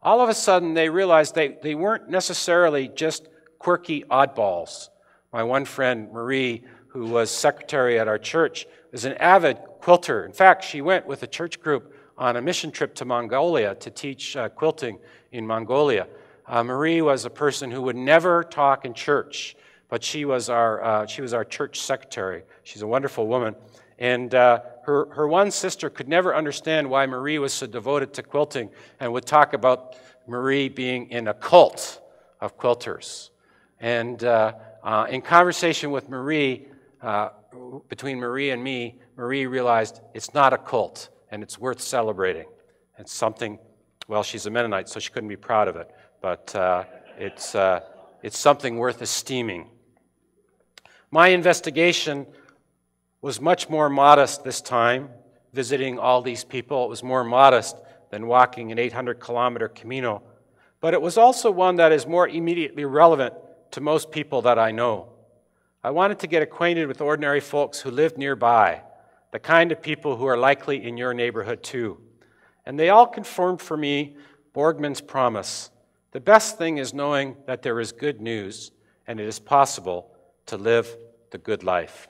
All of a sudden, they realized they weren't necessarily just quirky oddballs. My one friend, Marie, who was secretary at our church, is an avid quilter. In fact, she went with a church group on a mission trip to Mongolia to teach quilting in Mongolia. Marie was a person who would never talk in church, but she was our church secretary. She's a wonderful woman. And her one sister could never understand why Marie was so devoted to quilting and would talk about Marie being in a cult of quilters. And in conversation with Marie, between Marie and me, Marie realized it's not a cult and it's worth celebrating. It's something, well, she's a Mennonite, so she couldn't be proud of it, but it's something worth esteeming. My investigation was much more modest this time, visiting all these people. It was more modest than walking an 800-kilometer Camino, but it was also one that is more immediately relevant to most people that I know. I wanted to get acquainted with ordinary folks who lived nearby, the kind of people who are likely in your neighborhood too. And they all confirmed for me Boardman's promise. The best thing is knowing that there is good news and it is possible to live the good life.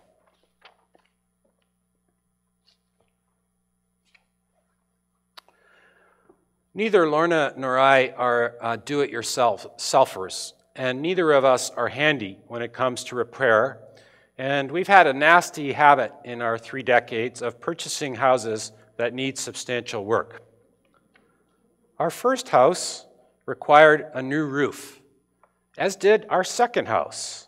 Neither Lorna nor I are do-it-yourselfers, and neither of us are handy when it comes to repair. And we've had a nasty habit in our 3 decades of purchasing houses that need substantial work. Our first house required a new roof, as did our second house.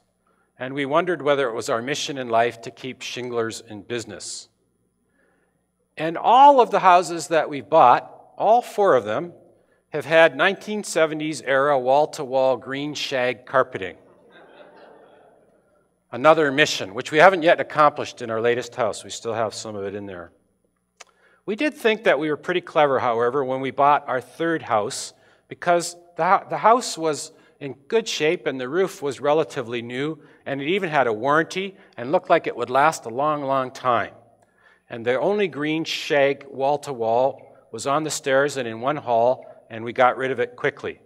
And we wondered whether it was our mission in life to keep shinglers in business. And all of the houses that we bought, all 4 of them, have had 1970s era wall-to-wall green shag carpeting. Another mission, which we haven't yet accomplished in our latest house. We still have some of it in there. We did think that we were pretty clever, however, when we bought our third house, because the house was in good shape and the roof was relatively new, and it even had a warranty and looked like it would last a long, long time. and the only green shag wall-to-wall was on the stairs and in one hall, and we got rid of it quickly.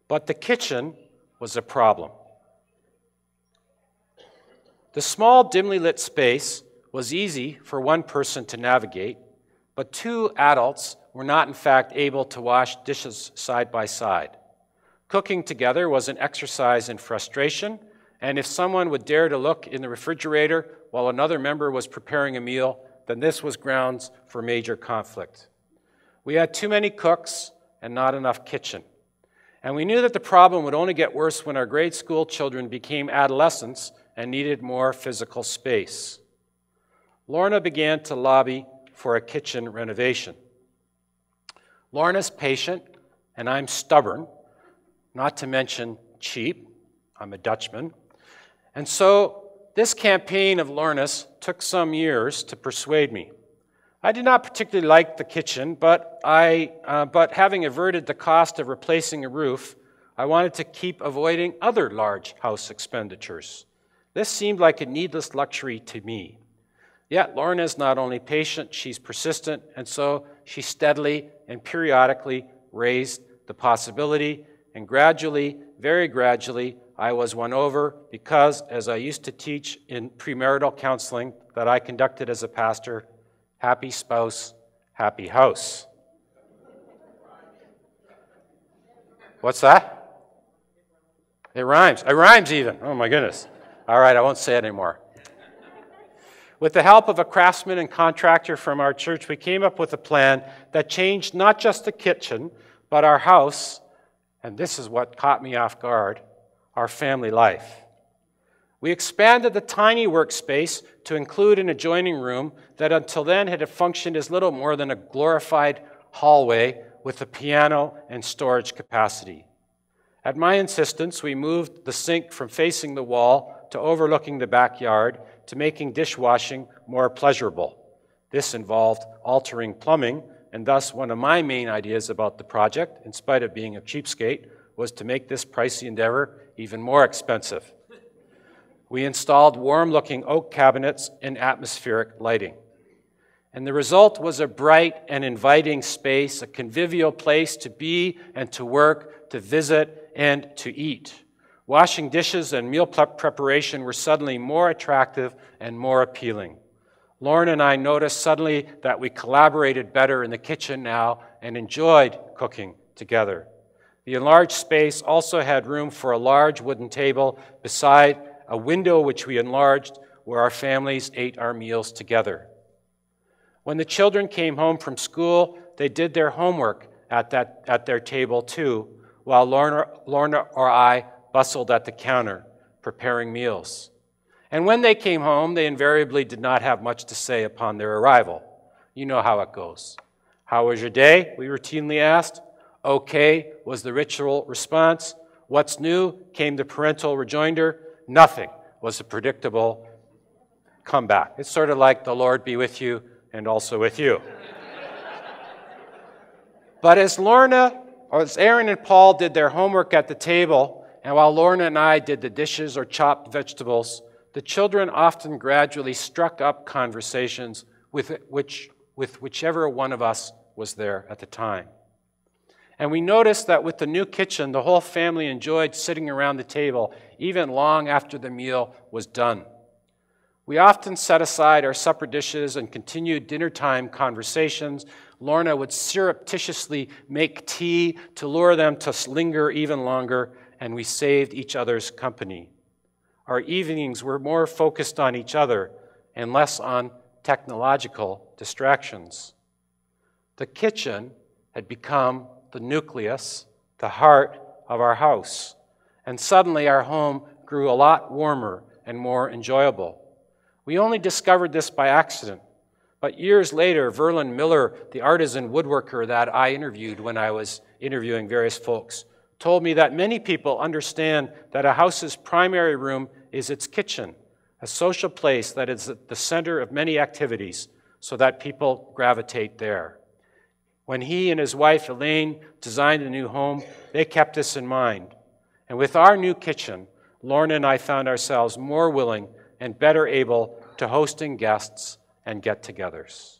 But the kitchen was a problem. The small, dimly lit space was easy for one person to navigate, but two adults were not in fact able to wash dishes side by side. Cooking together was an exercise in frustration, and if someone would dare to look in the refrigerator while another member was preparing a meal, then this was grounds for major conflict. We had too many cooks and not enough kitchen. And we knew that the problem would only get worse when our grade school children became adolescents and needed more physical space. Lorna began to lobby for a kitchen renovation. Lorna's patient, and I'm stubborn, not to mention cheap. I'm a Dutchman. And so this campaign of Lorna's took some years to persuade me. I did not particularly like the kitchen, but having averted the cost of replacing a roof, I wanted to keep avoiding other large house expenditures. This seemed like a needless luxury to me. Yet Lorna is not only patient, she's persistent, and so she steadily and periodically raised the possibility, and gradually, very gradually, I was won over because, as I used to teach in premarital counseling that I conducted as a pastor, happy spouse, happy house. What's that? It rhymes. It rhymes even. Oh my goodness. All right, I won't say it anymore. With the help of a craftsman and contractor from our church, we came up with a plan that changed not just the kitchen, but our house, and this is what caught me off guard, our family life. We expanded the tiny workspace to include an adjoining room that until then had functioned as little more than a glorified hallway with a piano and storage capacity. At my insistence, we moved the sink from facing the wall to overlooking the backyard to making dishwashing more pleasurable. This involved altering plumbing, and thus one of my main ideas about the project, in spite of being a cheapskate, was to make this pricey endeavor even more expensive. We installed warm-looking oak cabinets and atmospheric lighting. And the result was a bright and inviting space, a convivial place to be and to work, to visit, and to eat. Washing dishes and meal preparation were suddenly more attractive and more appealing. Lauren and I noticed suddenly that we collaborated better in the kitchen now and enjoyed cooking together. The enlarged space also had room for a large wooden table beside a window which we enlarged where our families ate our meals together. When the children came home from school, they did their homework at their table too, while Lorna or I bustled at the counter, preparing meals. And when they came home, they invariably did not have much to say upon their arrival. You know how it goes. "How was your day?" we routinely asked. "Okay," was the ritual response. "What's new?" came the parental rejoinder. "Nothing," was the predictable comeback. It's sort of like the Lord be with you and also with you. But as Aaron and Paul did their homework at the table, and while Lorna and I did the dishes or chopped vegetables, the children often gradually struck up conversations with whichever one of us was there at the time. And we noticed that with the new kitchen, the whole family enjoyed sitting around the table even long after the meal was done. We often set aside our supper dishes and continued dinner-time conversations. Lorna would surreptitiously make tea to lure them to linger even longer, and we saved each other's company. Our evenings were more focused on each other and less on technological distractions. The kitchen had become the nucleus, the heart of our house, and suddenly our home grew a lot warmer and more enjoyable. We only discovered this by accident, but years later, Verlin Miller, the artisan woodworker that I interviewed when I was interviewing various folks, told me that many people understand that a house's primary room is its kitchen, a social place that is at the center of many activities, so that people gravitate there. When he and his wife Elaine designed a new home, they kept this in mind. And with our new kitchen, Lorna and I found ourselves more willing and better able to hosting guests and get-togethers.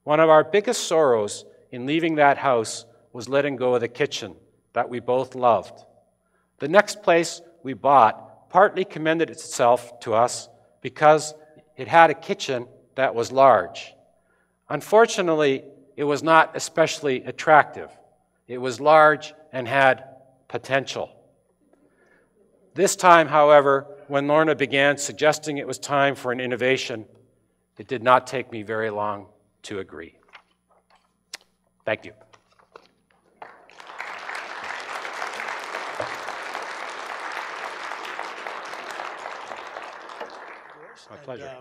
One of our biggest sorrows in leaving that house was letting go of the kitchen that we both loved. The next place we bought partly commended itself to us because it had a kitchen that was large. Unfortunately, it was not especially attractive. It was large and had potential. This time, however, when Lorna began suggesting it was time for an innovation, it did not take me very long to agree. Thank you. My pleasure.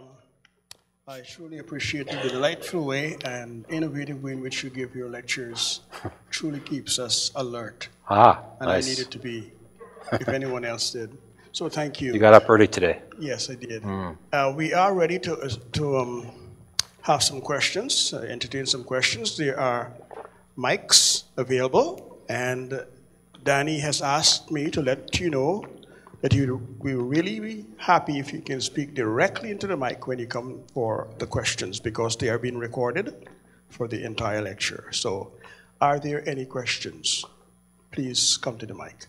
I truly appreciate the delightful way and innovative way in which you give your lectures. Truly keeps us alert. And nice. I needed to be, if anyone else did. So thank you. You got up early today. Yes, I did. We are ready to have some questions, entertain some questions. There are mics available, and Danny has asked me to let you know that we will really be happy if you can speak directly into the mic when you come for the questions, because they are being recorded for the entire lecture. So are there any questions? Please come to the mic.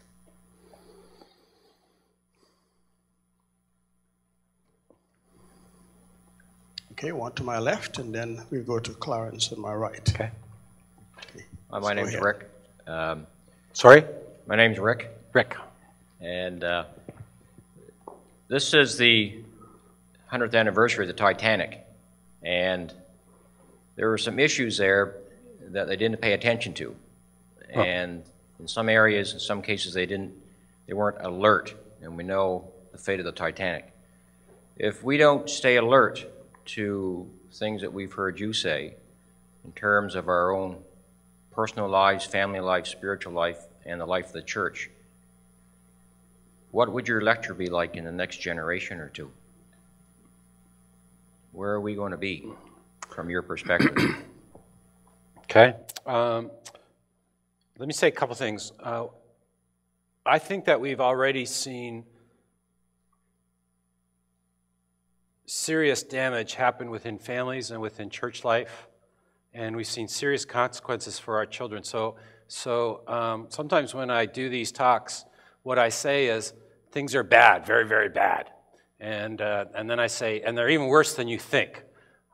Okay, one to my left, and then we'll go to Clarence on my right. Okay. My name's Rick. Sorry? My name's Rick. Rick. And this is the 100th anniversary of the Titanic. And there were some issues there that they didn't pay attention to. And in some areas, in some cases, they weren't alert. And we know the fate of the Titanic. If we don't stay alert to things that we've heard you say in terms of our own personal lives, family life, spiritual life, and the life of the church, what would your lecture be like in the next generation or two? Where are we going to be from your perspective? Okay. Let me say a couple things. I think that we've already seen serious damage happen within families and within church life, and we've seen serious consequences for our children. So sometimes when I do these talks, what I say is things are bad, very, very bad, and then I say, and they're even worse than you think.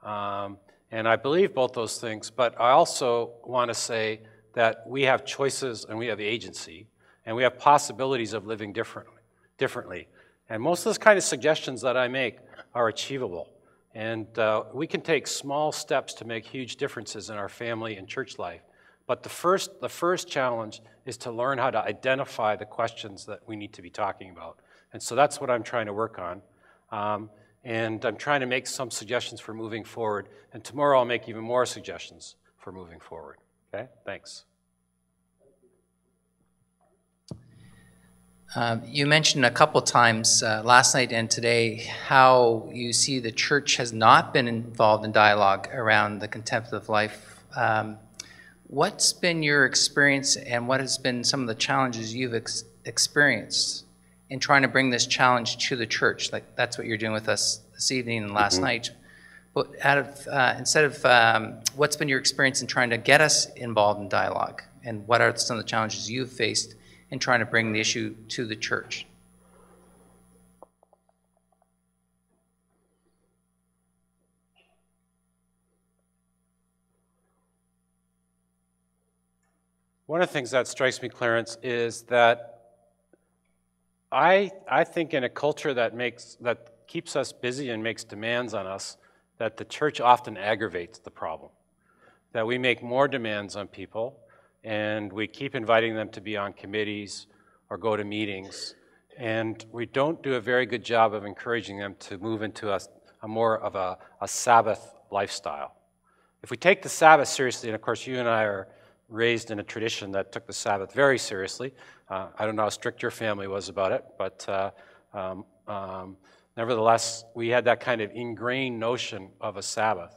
And I believe both those things, but I also want to say that we have choices and we have agency, and we have possibilities of living differently. And most of those kind of suggestions that I make are achievable. And we can take small steps to make huge differences in our family and church life. But the first challenge is to learn how to identify the questions that we need to be talking about. And so that's what I'm trying to work on. And I'm trying to make some suggestions for moving forward. And tomorrow I'll make even more suggestions for moving forward. Okay? Thanks. You mentioned a couple times last night and today how you see the church has not been involved in dialogue around the contemplative life. What's been your experience, and what has been some of the challenges you've experienced in trying to bring this challenge to the church? Like that's what you're doing with us this evening and last night. But instead of what's been your experience in trying to get us involved in dialogue, and what are some of the challenges you've faced in trying to bring the issue to the church? One of the things that strikes me, Clarence, is that I think in a culture that keeps us busy and makes demands on us, that the church often aggravates the problem. That we make more demands on people, and we keep inviting them to be on committees or go to meetings, and we don't do a very good job of encouraging them to move into a more of a Sabbath lifestyle. If we take the Sabbath seriously, and of course you and I are raised in a tradition that took the Sabbath very seriously. I don't know how strict your family was about it, but nevertheless, we had that kind of ingrained notion of a Sabbath.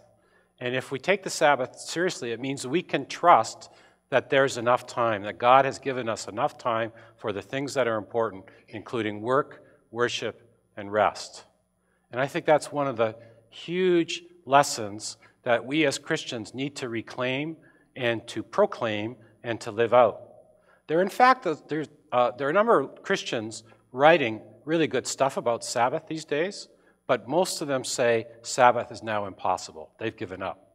And if we take the Sabbath seriously, it means we can trust that there's enough time, that God has given us enough time for the things that are important, including work, worship, and rest. And I think that's one of the huge lessons that we as Christians need to reclaim and to proclaim and to live out. There are, in fact, there are a number of Christians writing really good stuff about Sabbath these days, but most of them say Sabbath is now impossible. They've given up.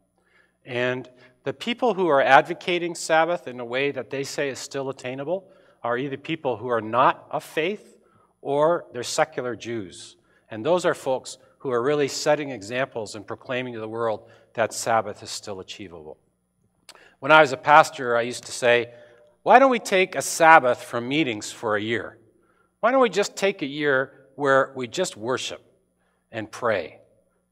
And the people who are advocating Sabbath in a way that they say is still attainable are either people who are not of faith or they're secular Jews. And those are folks who are really setting examples and proclaiming to the world that Sabbath is still achievable. When I was a pastor, I used to say, why don't we take a Sabbath from meetings for a year? Why don't we just take a year where we just worship and pray?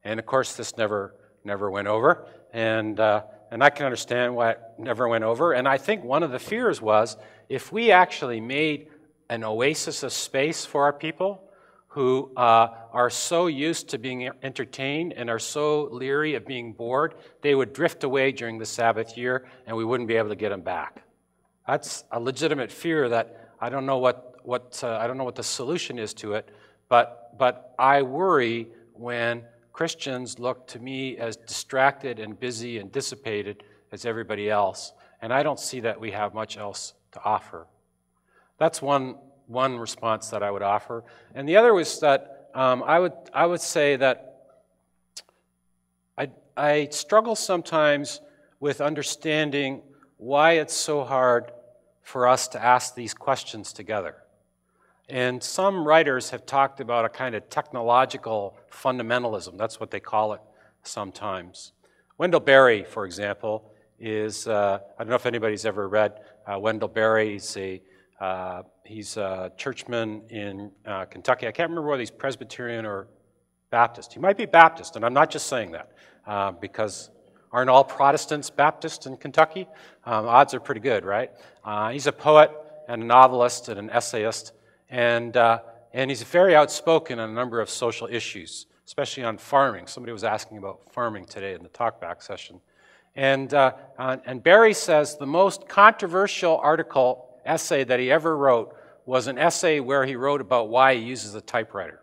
And of course, this never went over. And I can understand why it never went over. And I think one of the fears was if we actually made an oasis of space for our people who are so used to being entertained and are so leery of being bored, they would drift away during the Sabbath year and we wouldn't be able to get them back. That's a legitimate fear that I don't know what the solution is to it, but I worry when Christians look to me as distracted and busy and dissipated as everybody else, and I don't see that we have much else to offer. That's one response that I would offer. And the other was that I would say that I struggle sometimes with understanding why it's so hard for us to ask these questions together. And some writers have talked about a kind of technological fundamentalism. That's what they call it sometimes. Wendell Berry, for example, is, I don't know if anybody's ever read Wendell Berry. He's a churchman in Kentucky. I can't remember whether he's Presbyterian or Baptist. He might be Baptist, and I'm not just saying that, because aren't all Protestants Baptist in Kentucky? Odds are pretty good, right? He's a poet and a novelist and an essayist. And he's very outspoken on a number of social issues, especially on farming. Somebody was asking about farming today in the talkback session. And Barry says the most controversial essay that he ever wrote was an essay where he wrote about why he uses a typewriter.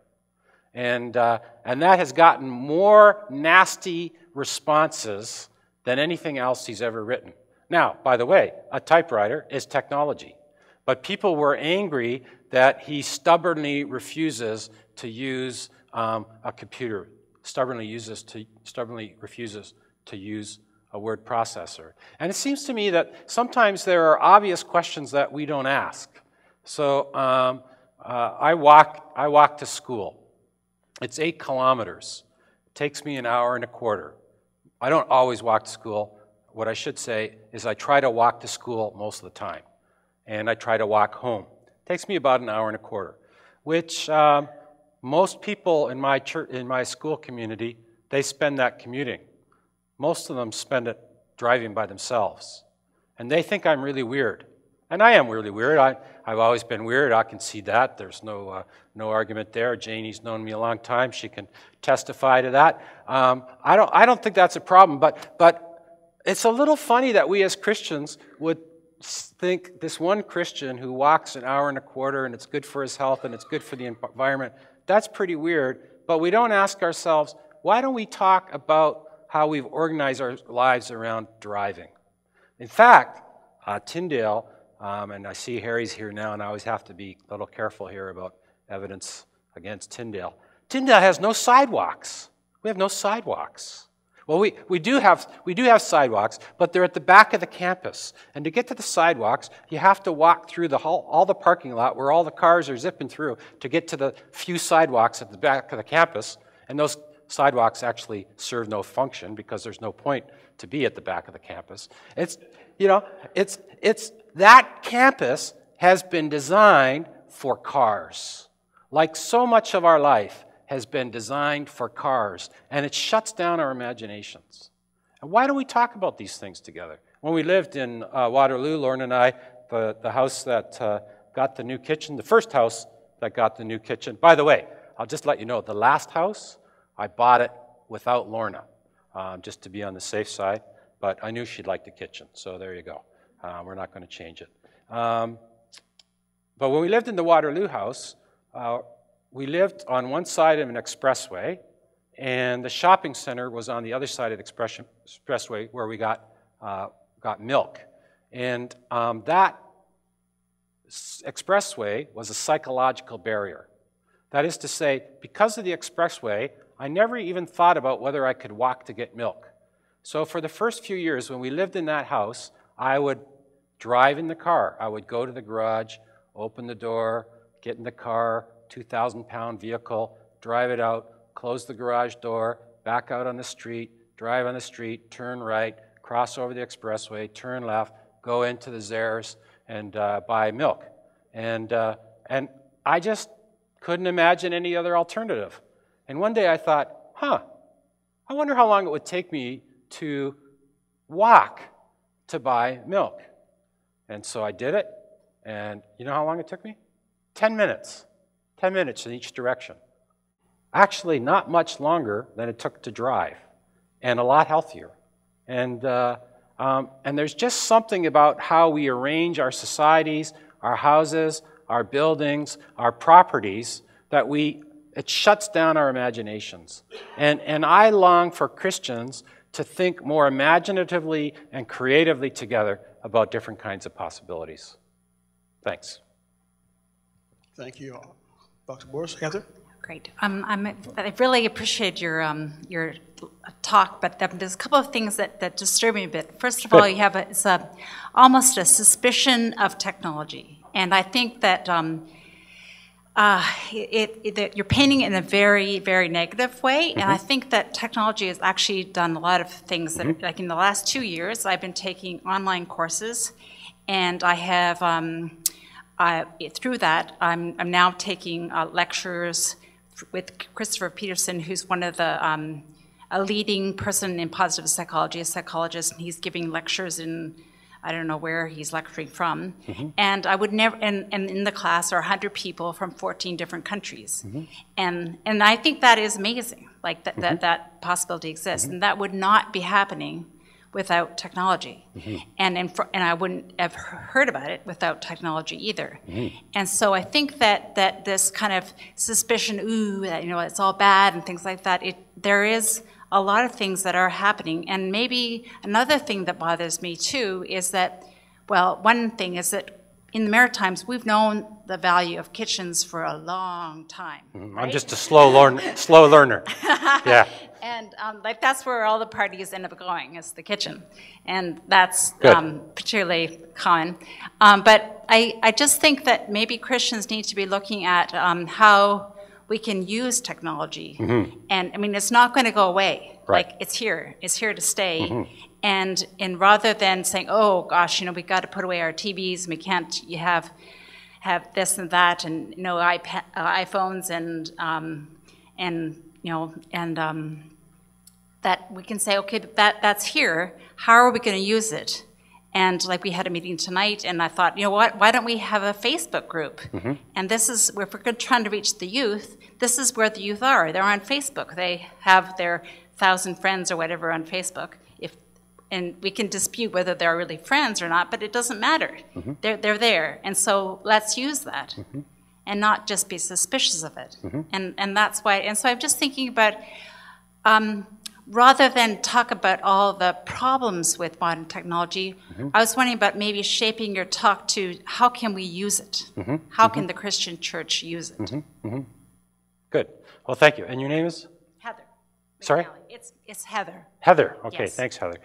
And that has gotten more nasty responses than anything else he's ever written. Now, by the way, a typewriter is technology. But people were angry that he stubbornly refuses to use a computer, stubbornly refuses to use a word processor. And it seems to me that sometimes there are obvious questions that we don't ask. So I walk to school. It's 8 kilometers. It takes me an hour and a quarter. I don't always walk to school. What I should say is I try to walk to school most of the time. And I try to walk home. It takes me about an hour and a quarter, which most people in my school community, they spend that commuting. Most of them spend it driving by themselves. And they think I'm really weird. And I am really weird. I've always been weird. I can see that. There's no argument there. Janie's known me a long time. She can testify to that. I don't think that's a problem. But it's a little funny that we as Christians would think this one Christian who walks an hour and a quarter and it's good for his health and it's good for the environment, that's pretty weird. But we don't ask ourselves, why don't we talk about how we've organized our lives around driving? In fact, Tyndale, and I see Harry's here now, and I always have to be a little careful here about evidence against Tyndale. Tyndale has no sidewalks. We have no sidewalks. Well, we do have sidewalks, but they're at the back of the campus. And to get to the sidewalks, you have to walk through all the parking lot where all the cars are zipping through to get to the few sidewalks at the back of the campus. And those sidewalks actually serve no function because there's no point to be at the back of the campus. That campus has been designed for cars. Like so much of our life has been designed for cars, and it shuts down our imaginations. And why don't we talk about these things together? When we lived in Waterloo, Lauren and I, the house that got the new kitchen, the first house that got the new kitchen, by the way, I'll just let you know, the last house, I bought it without Lorna, just to be on the safe side, but I knew she'd like the kitchen, so there you go. We're not going to change it. But when we lived in the Waterloo house, we lived on one side of an expressway, and the shopping center was on the other side of the expressway where we got milk. And that expressway was a psychological barrier. That is to say, because of the expressway, I never even thought about whether I could walk to get milk. So for the first few years when we lived in that house, I would drive in the car. I would go to the garage, open the door, get in the car, 2,000-pound vehicle, drive it out, close the garage door, back out on the street, drive on the street, turn right, cross over the expressway, turn left, go into the Zehrs and buy milk. And I just couldn't imagine any other alternative. And one day I thought, I wonder how long it would take me to walk to buy milk. And so I did it, and you know how long it took me? 10 minutes. 10 minutes in each direction. Actually, not much longer than it took to drive, and a lot healthier. And there's just something about how we arrange our societies, our houses, our buildings, our properties, that it shuts down our imaginations. And I long for Christians to think more imaginatively and creatively together about different kinds of possibilities. Thanks. Thank you, Dr. Boers. Heather? Great. I really appreciate your talk, but there's a couple of things that disturb me a bit. First of all, you have almost a suspicion of technology, and I think that that you're painting it in a very, very negative way, and I think that technology has actually done a lot of things that, like in the last 2 years, I've been taking online courses, and I have, through that, I'm now taking lectures with Christopher Peterson, who's one of the, a leading person in positive psychology, a psychologist, and he's giving lectures in, I don't know where he's lecturing from, and I would never, and in the class are 100 people from 14 different countries, and I think that is amazing, like that possibility exists, and that would not be happening without technology, and I wouldn't have heard about it without technology either, and so I think that this kind of suspicion, that it's all bad and things like that, there is a lot of things that are happening. And maybe another thing that bothers me too is that, well, one thing is that in the Maritimes, we've known the value of kitchens for a long time. Right? I'm just a slow learner. Yeah. And like that's where all the parties end up going, is the kitchen. And that's particularly common. But I just think that maybe Christians need to be looking at how we can use technology, and I mean, it's not going to go away. Right. Like it's here to stay. And rather than saying, oh gosh, we got to put away our TVs, and we can't have this and that, and no iPhones, and that we can say, okay, that's here. How are we going to use it? And like we had a meeting tonight, and I thought, you know what, why don't we have a Facebook group? And this is, if we're trying to reach the youth, this is where the youth are. They're on Facebook. They have their 1,000 friends or whatever on Facebook. And we can dispute whether they're really friends or not, but it doesn't matter. They're there. And so let's use that and not just be suspicious of it. And that's why, and so I'm just thinking about, rather than talk about all the problems with modern technology, I was wondering about maybe shaping your talk to how can we use it? How can the Christian church use it? Good. Well, thank you. And your name is? Heather. Sorry? It's Heather. Heather. Okay, yes. Thanks, Heather.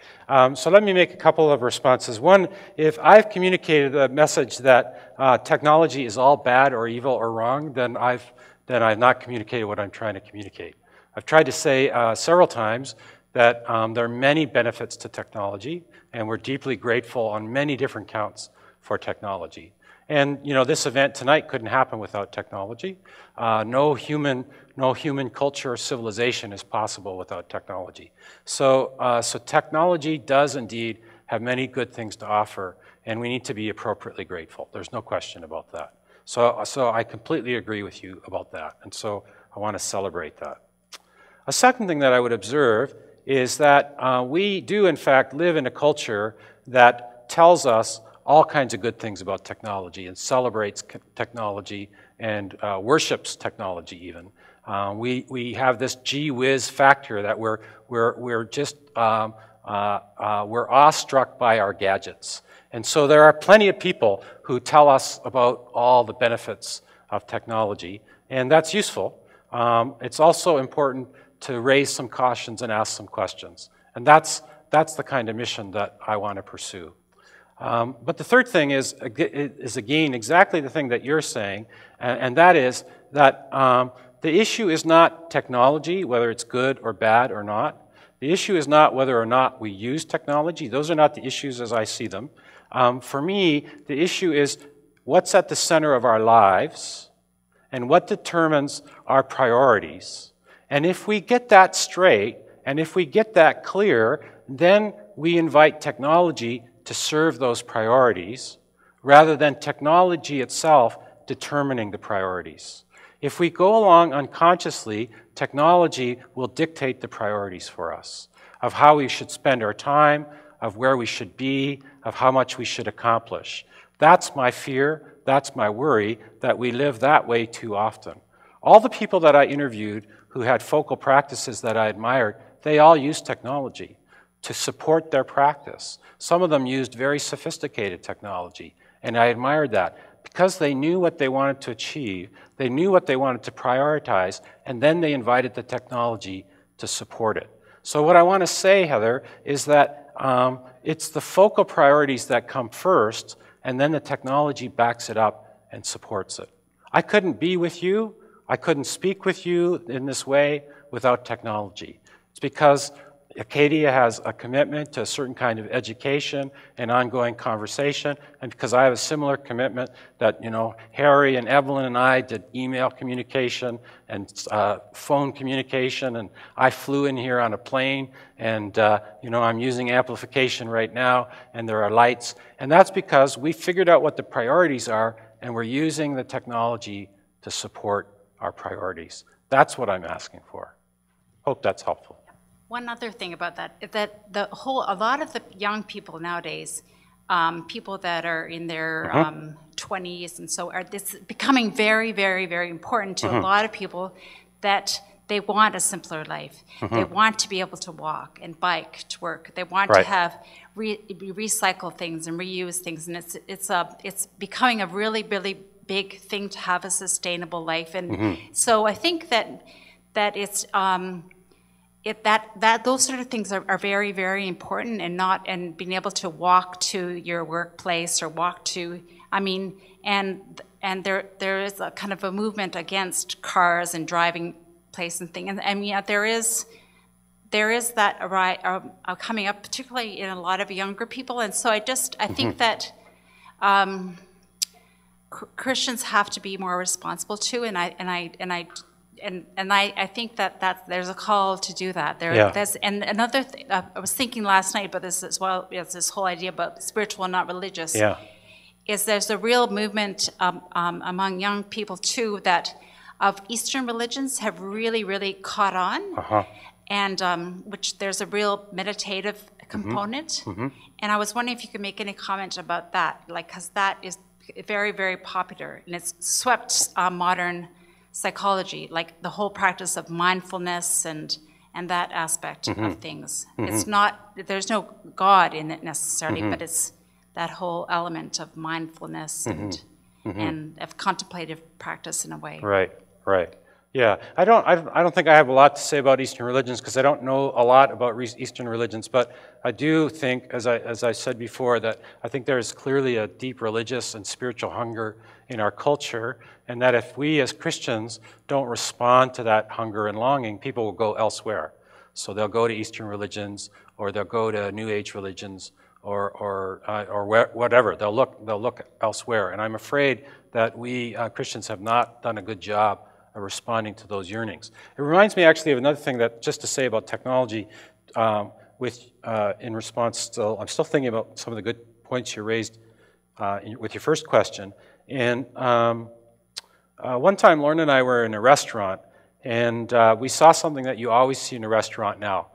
So let me make a couple of responses. One, if I've communicated a message that technology is all bad or evil or wrong, then I've not communicated what I'm trying to communicate. I've tried to say several times that there are many benefits to technology, and we're deeply grateful on many different counts for technology. And this event tonight couldn't happen without technology. No human culture or civilization is possible without technology. So technology does indeed have many good things to offer, and we need to be appropriately grateful. There's no question about that. So I completely agree with you about that, and so I want to celebrate that. A second thing that I would observe is that we do, in fact, live in a culture that tells us all kinds of good things about technology and celebrates technology and worships technology even. We have this gee whiz factor that we're just we're awestruck by our gadgets. And so there are plenty of people who tell us about all the benefits of technology, and that's useful. It's also important to raise some cautions and ask some questions. And that's the kind of mission that I want to pursue. But the third thing is again, exactly the thing that you're saying, and that is that the issue is not technology, whether it's good or bad or not. The issue is not whether or not we use technology. Those are not the issues as I see them. For me, the issue is what's at the center of our lives and what determines our priorities. And if we get that straight, and if we get that clear, then we invite technology to serve those priorities rather than technology itself determining the priorities. If we go along unconsciously, technology will dictate the priorities for us, of how we should spend our time, of where we should be, of how much we should accomplish. That's my fear, that's my worry, that we live that way too often. All the people that I interviewed who had focal practices that I admired, they all used technology to support their practice. Some of them used very sophisticated technology, and I admired that because they knew what they wanted to achieve, they knew what they wanted to prioritize, and then they invited the technology to support it. So what I want to say, Heather, is that it's the focal priorities that come first, and then the technology backs it up and supports it. I couldn't be with you, I couldn't speak with you in this way without technology. It's because Acadia has a commitment to a certain kind of education and ongoing conversation, and because I have a similar commitment that, you know, Harry and Evelyn and I did email communication and phone communication, and I flew in here on a plane, and, you know, I'm using amplification right now, and there are lights, and that's because we figured out what the priorities are, and we're using the technology to support our priorities. That's what I'm asking for. Hope that's helpful. One other thing about that is that a lot of the young people nowadays, people that are in their 20s and so are, it's becoming very, very, very important to a lot of people that they want a simpler life. They want to be able to walk and bike to work. They want to have recycle things and reuse things, and it's becoming a really, really big thing to have a sustainable life. And so I think that it's those sort of things are very, very important, and being able to walk to your workplace or walk to, I mean, and there is a kind of a movement against cars and driving place and thing, and I mean there is that coming up, particularly in a lot of younger people, and so I think that Christians have to be more responsible too, and I think that there's a call to do that. And another thing, I was thinking last night about this as well, is this whole idea about spiritual, not religious. Is there's a real movement among young people too that of Eastern religions have really, really caught on, and which there's a real meditative component. And I was wondering if you could make any comment about that, like, because that is very, very popular, and it's swept modern psychology, like the whole practice of mindfulness and that aspect of things. It's not, there's no God in it necessarily, but it's that whole element of mindfulness and of contemplative practice in a way. Right. Yeah, I don't think I have a lot to say about Eastern religions because I don't know a lot about Eastern religions, but I do think, as I said before, that I think there is clearly a deep religious and spiritual hunger in our culture, and that if we as Christians don't respond to that hunger and longing, people will go elsewhere. So they'll go to Eastern religions, or they'll go to New Age religions, or whatever. They'll look elsewhere, and I'm afraid that we Christians have not done a good job of responding to those yearnings. It reminds me actually of another thing that, just to say about technology, in response to, I'm still thinking about some of the good points you raised with your first question. And one time Lauren and I were in a restaurant, and we saw something that you always see in a restaurant now.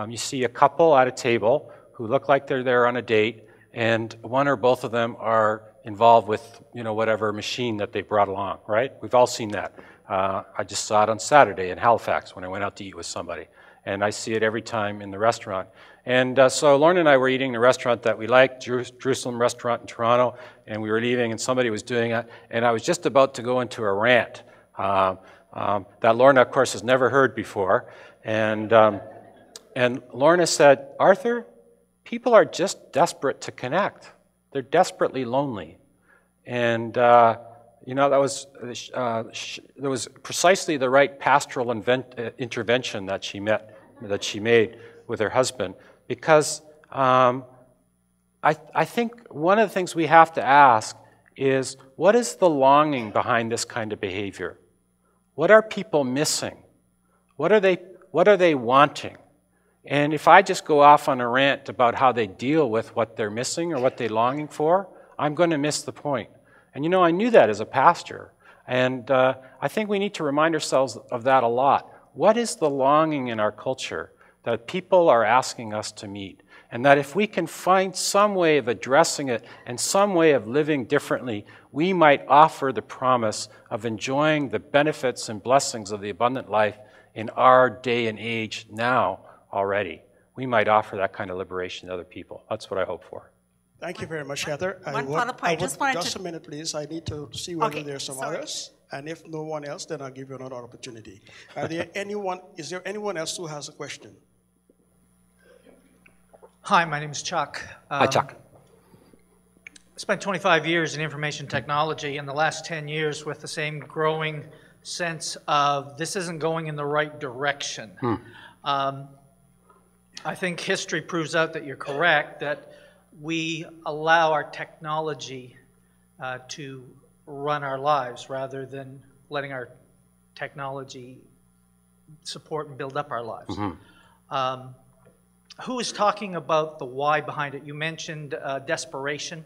You see a couple at a table who look like they're there on a date, and one or both of them are involved with, whatever machine that they brought along, right? We've all seen that. I just saw it on Saturday in Halifax when I went out to eat with somebody. And I see it every time in the restaurant. And so Lauren and I were eating in a restaurant that we liked, Jerusalem restaurant in Toronto, and we were leaving and somebody was doing it. And I was just about to go into a rant that Lorna, of course, has never heard before. And Lorna said, Arthur, people are just desperate to connect. They're desperately lonely. And you know, that was precisely the right pastoral intervention that she made with her husband, because I think one of the things we have to ask is, what is the longing behind this kind of behavior? What are people missing? What are they wanting? And if I just go off on a rant about how they deal with what they're missing or what they're longing for, I'm going to miss the point. And you know, I knew that as a pastor. And I think we need to remind ourselves of that a lot. What is the longing in our culture that people are asking us to meet? And that if we can find some way of addressing it and some way of living differently, we might offer the promise of enjoying the benefits and blessings of the abundant life in our day and age now already. We might offer that kind of liberation to other people. That's what I hope for. Thank you very much, Heather. One final point. Just a minute, please. I need to see whether there's some others. And if no one else, then I'll give you another opportunity. Is there anyone else who has a question? Hi, my name is Chuck. Hi, Chuck. I spent 25 years in information technology, and the last 10 years with the same growing sense of this isn't going in the right direction. I think history proves out that you're correct, that we allow our technology to run our lives rather than letting our technology support and build up our lives. Who is talking about the why behind it? You mentioned desperation.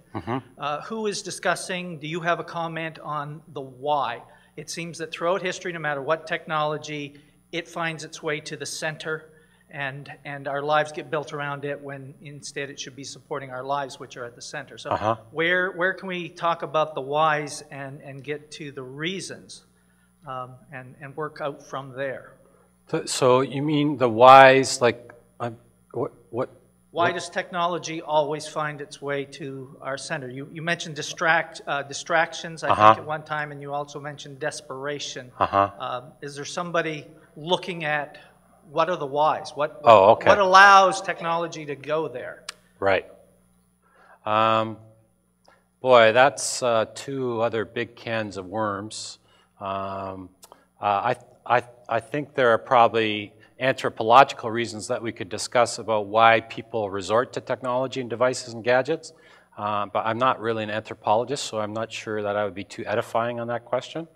Who is discussing, do you have a comment on the why? It seems that throughout history, no matter what technology, it finds its way to the center, and our lives get built around it when instead it should be supporting our lives, which are at the center. So where can we talk about the whys and get to the reasons and work out from there? So you mean the whys, like why does technology always find its way to our center? You mentioned distractions, I think, at one time, and you also mentioned desperation. Is there somebody looking at what are the whys? What allows technology to go there? Right. Boy, that's two other big cans of worms. I think there are probably anthropological reasons that we could discuss about why people resort to technology and devices and gadgets, but I'm not really an anthropologist, so I'm not sure that I would be too edifying on that question.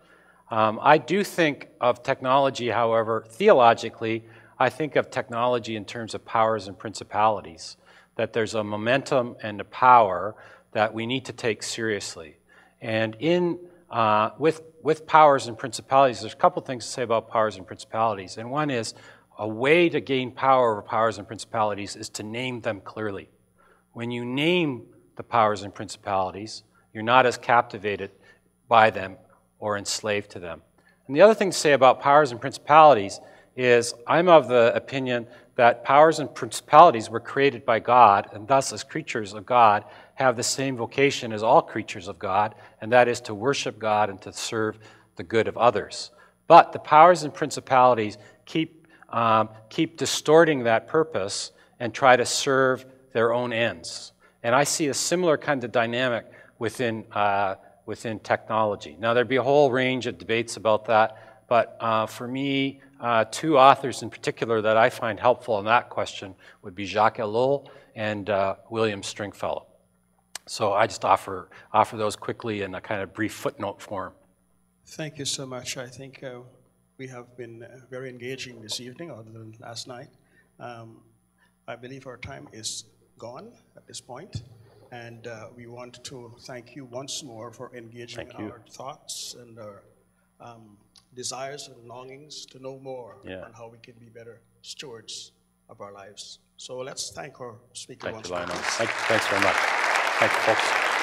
I do think of technology, however, theologically, I think of technology in terms of powers and principalities, that there's a momentum and a power that we need to take seriously. And with powers and principalities, there's a couple things to say about powers and principalities, and one is a way to gain power over powers and principalities is to name them clearly. When you name the powers and principalities, you're not as captivated by them or enslaved to them. And the other thing to say about powers and principalities is I'm of the opinion that powers and principalities were created by God, and thus as creatures of God have the same vocation as all creatures of God, and that is to worship God and to serve the good of others. But the powers and principalities keep distorting that purpose and try to serve their own ends. And I see a similar kind of dynamic within technology. Now, there'd be a whole range of debates about that, but for me, two authors in particular that I find helpful in that question would be Jacques Ellul and William Stringfellow. So I just offer those quickly in a kind of brief footnote form. Thank you so much. I think we have been very engaging this evening, other than last night. I believe our time is gone at this point, and we want to thank you once more for engaging our thoughts and our desires and longings to know more on how we can be better stewards of our lives. So let's thank our speaker once more. Thanks very much. Thank you, folks.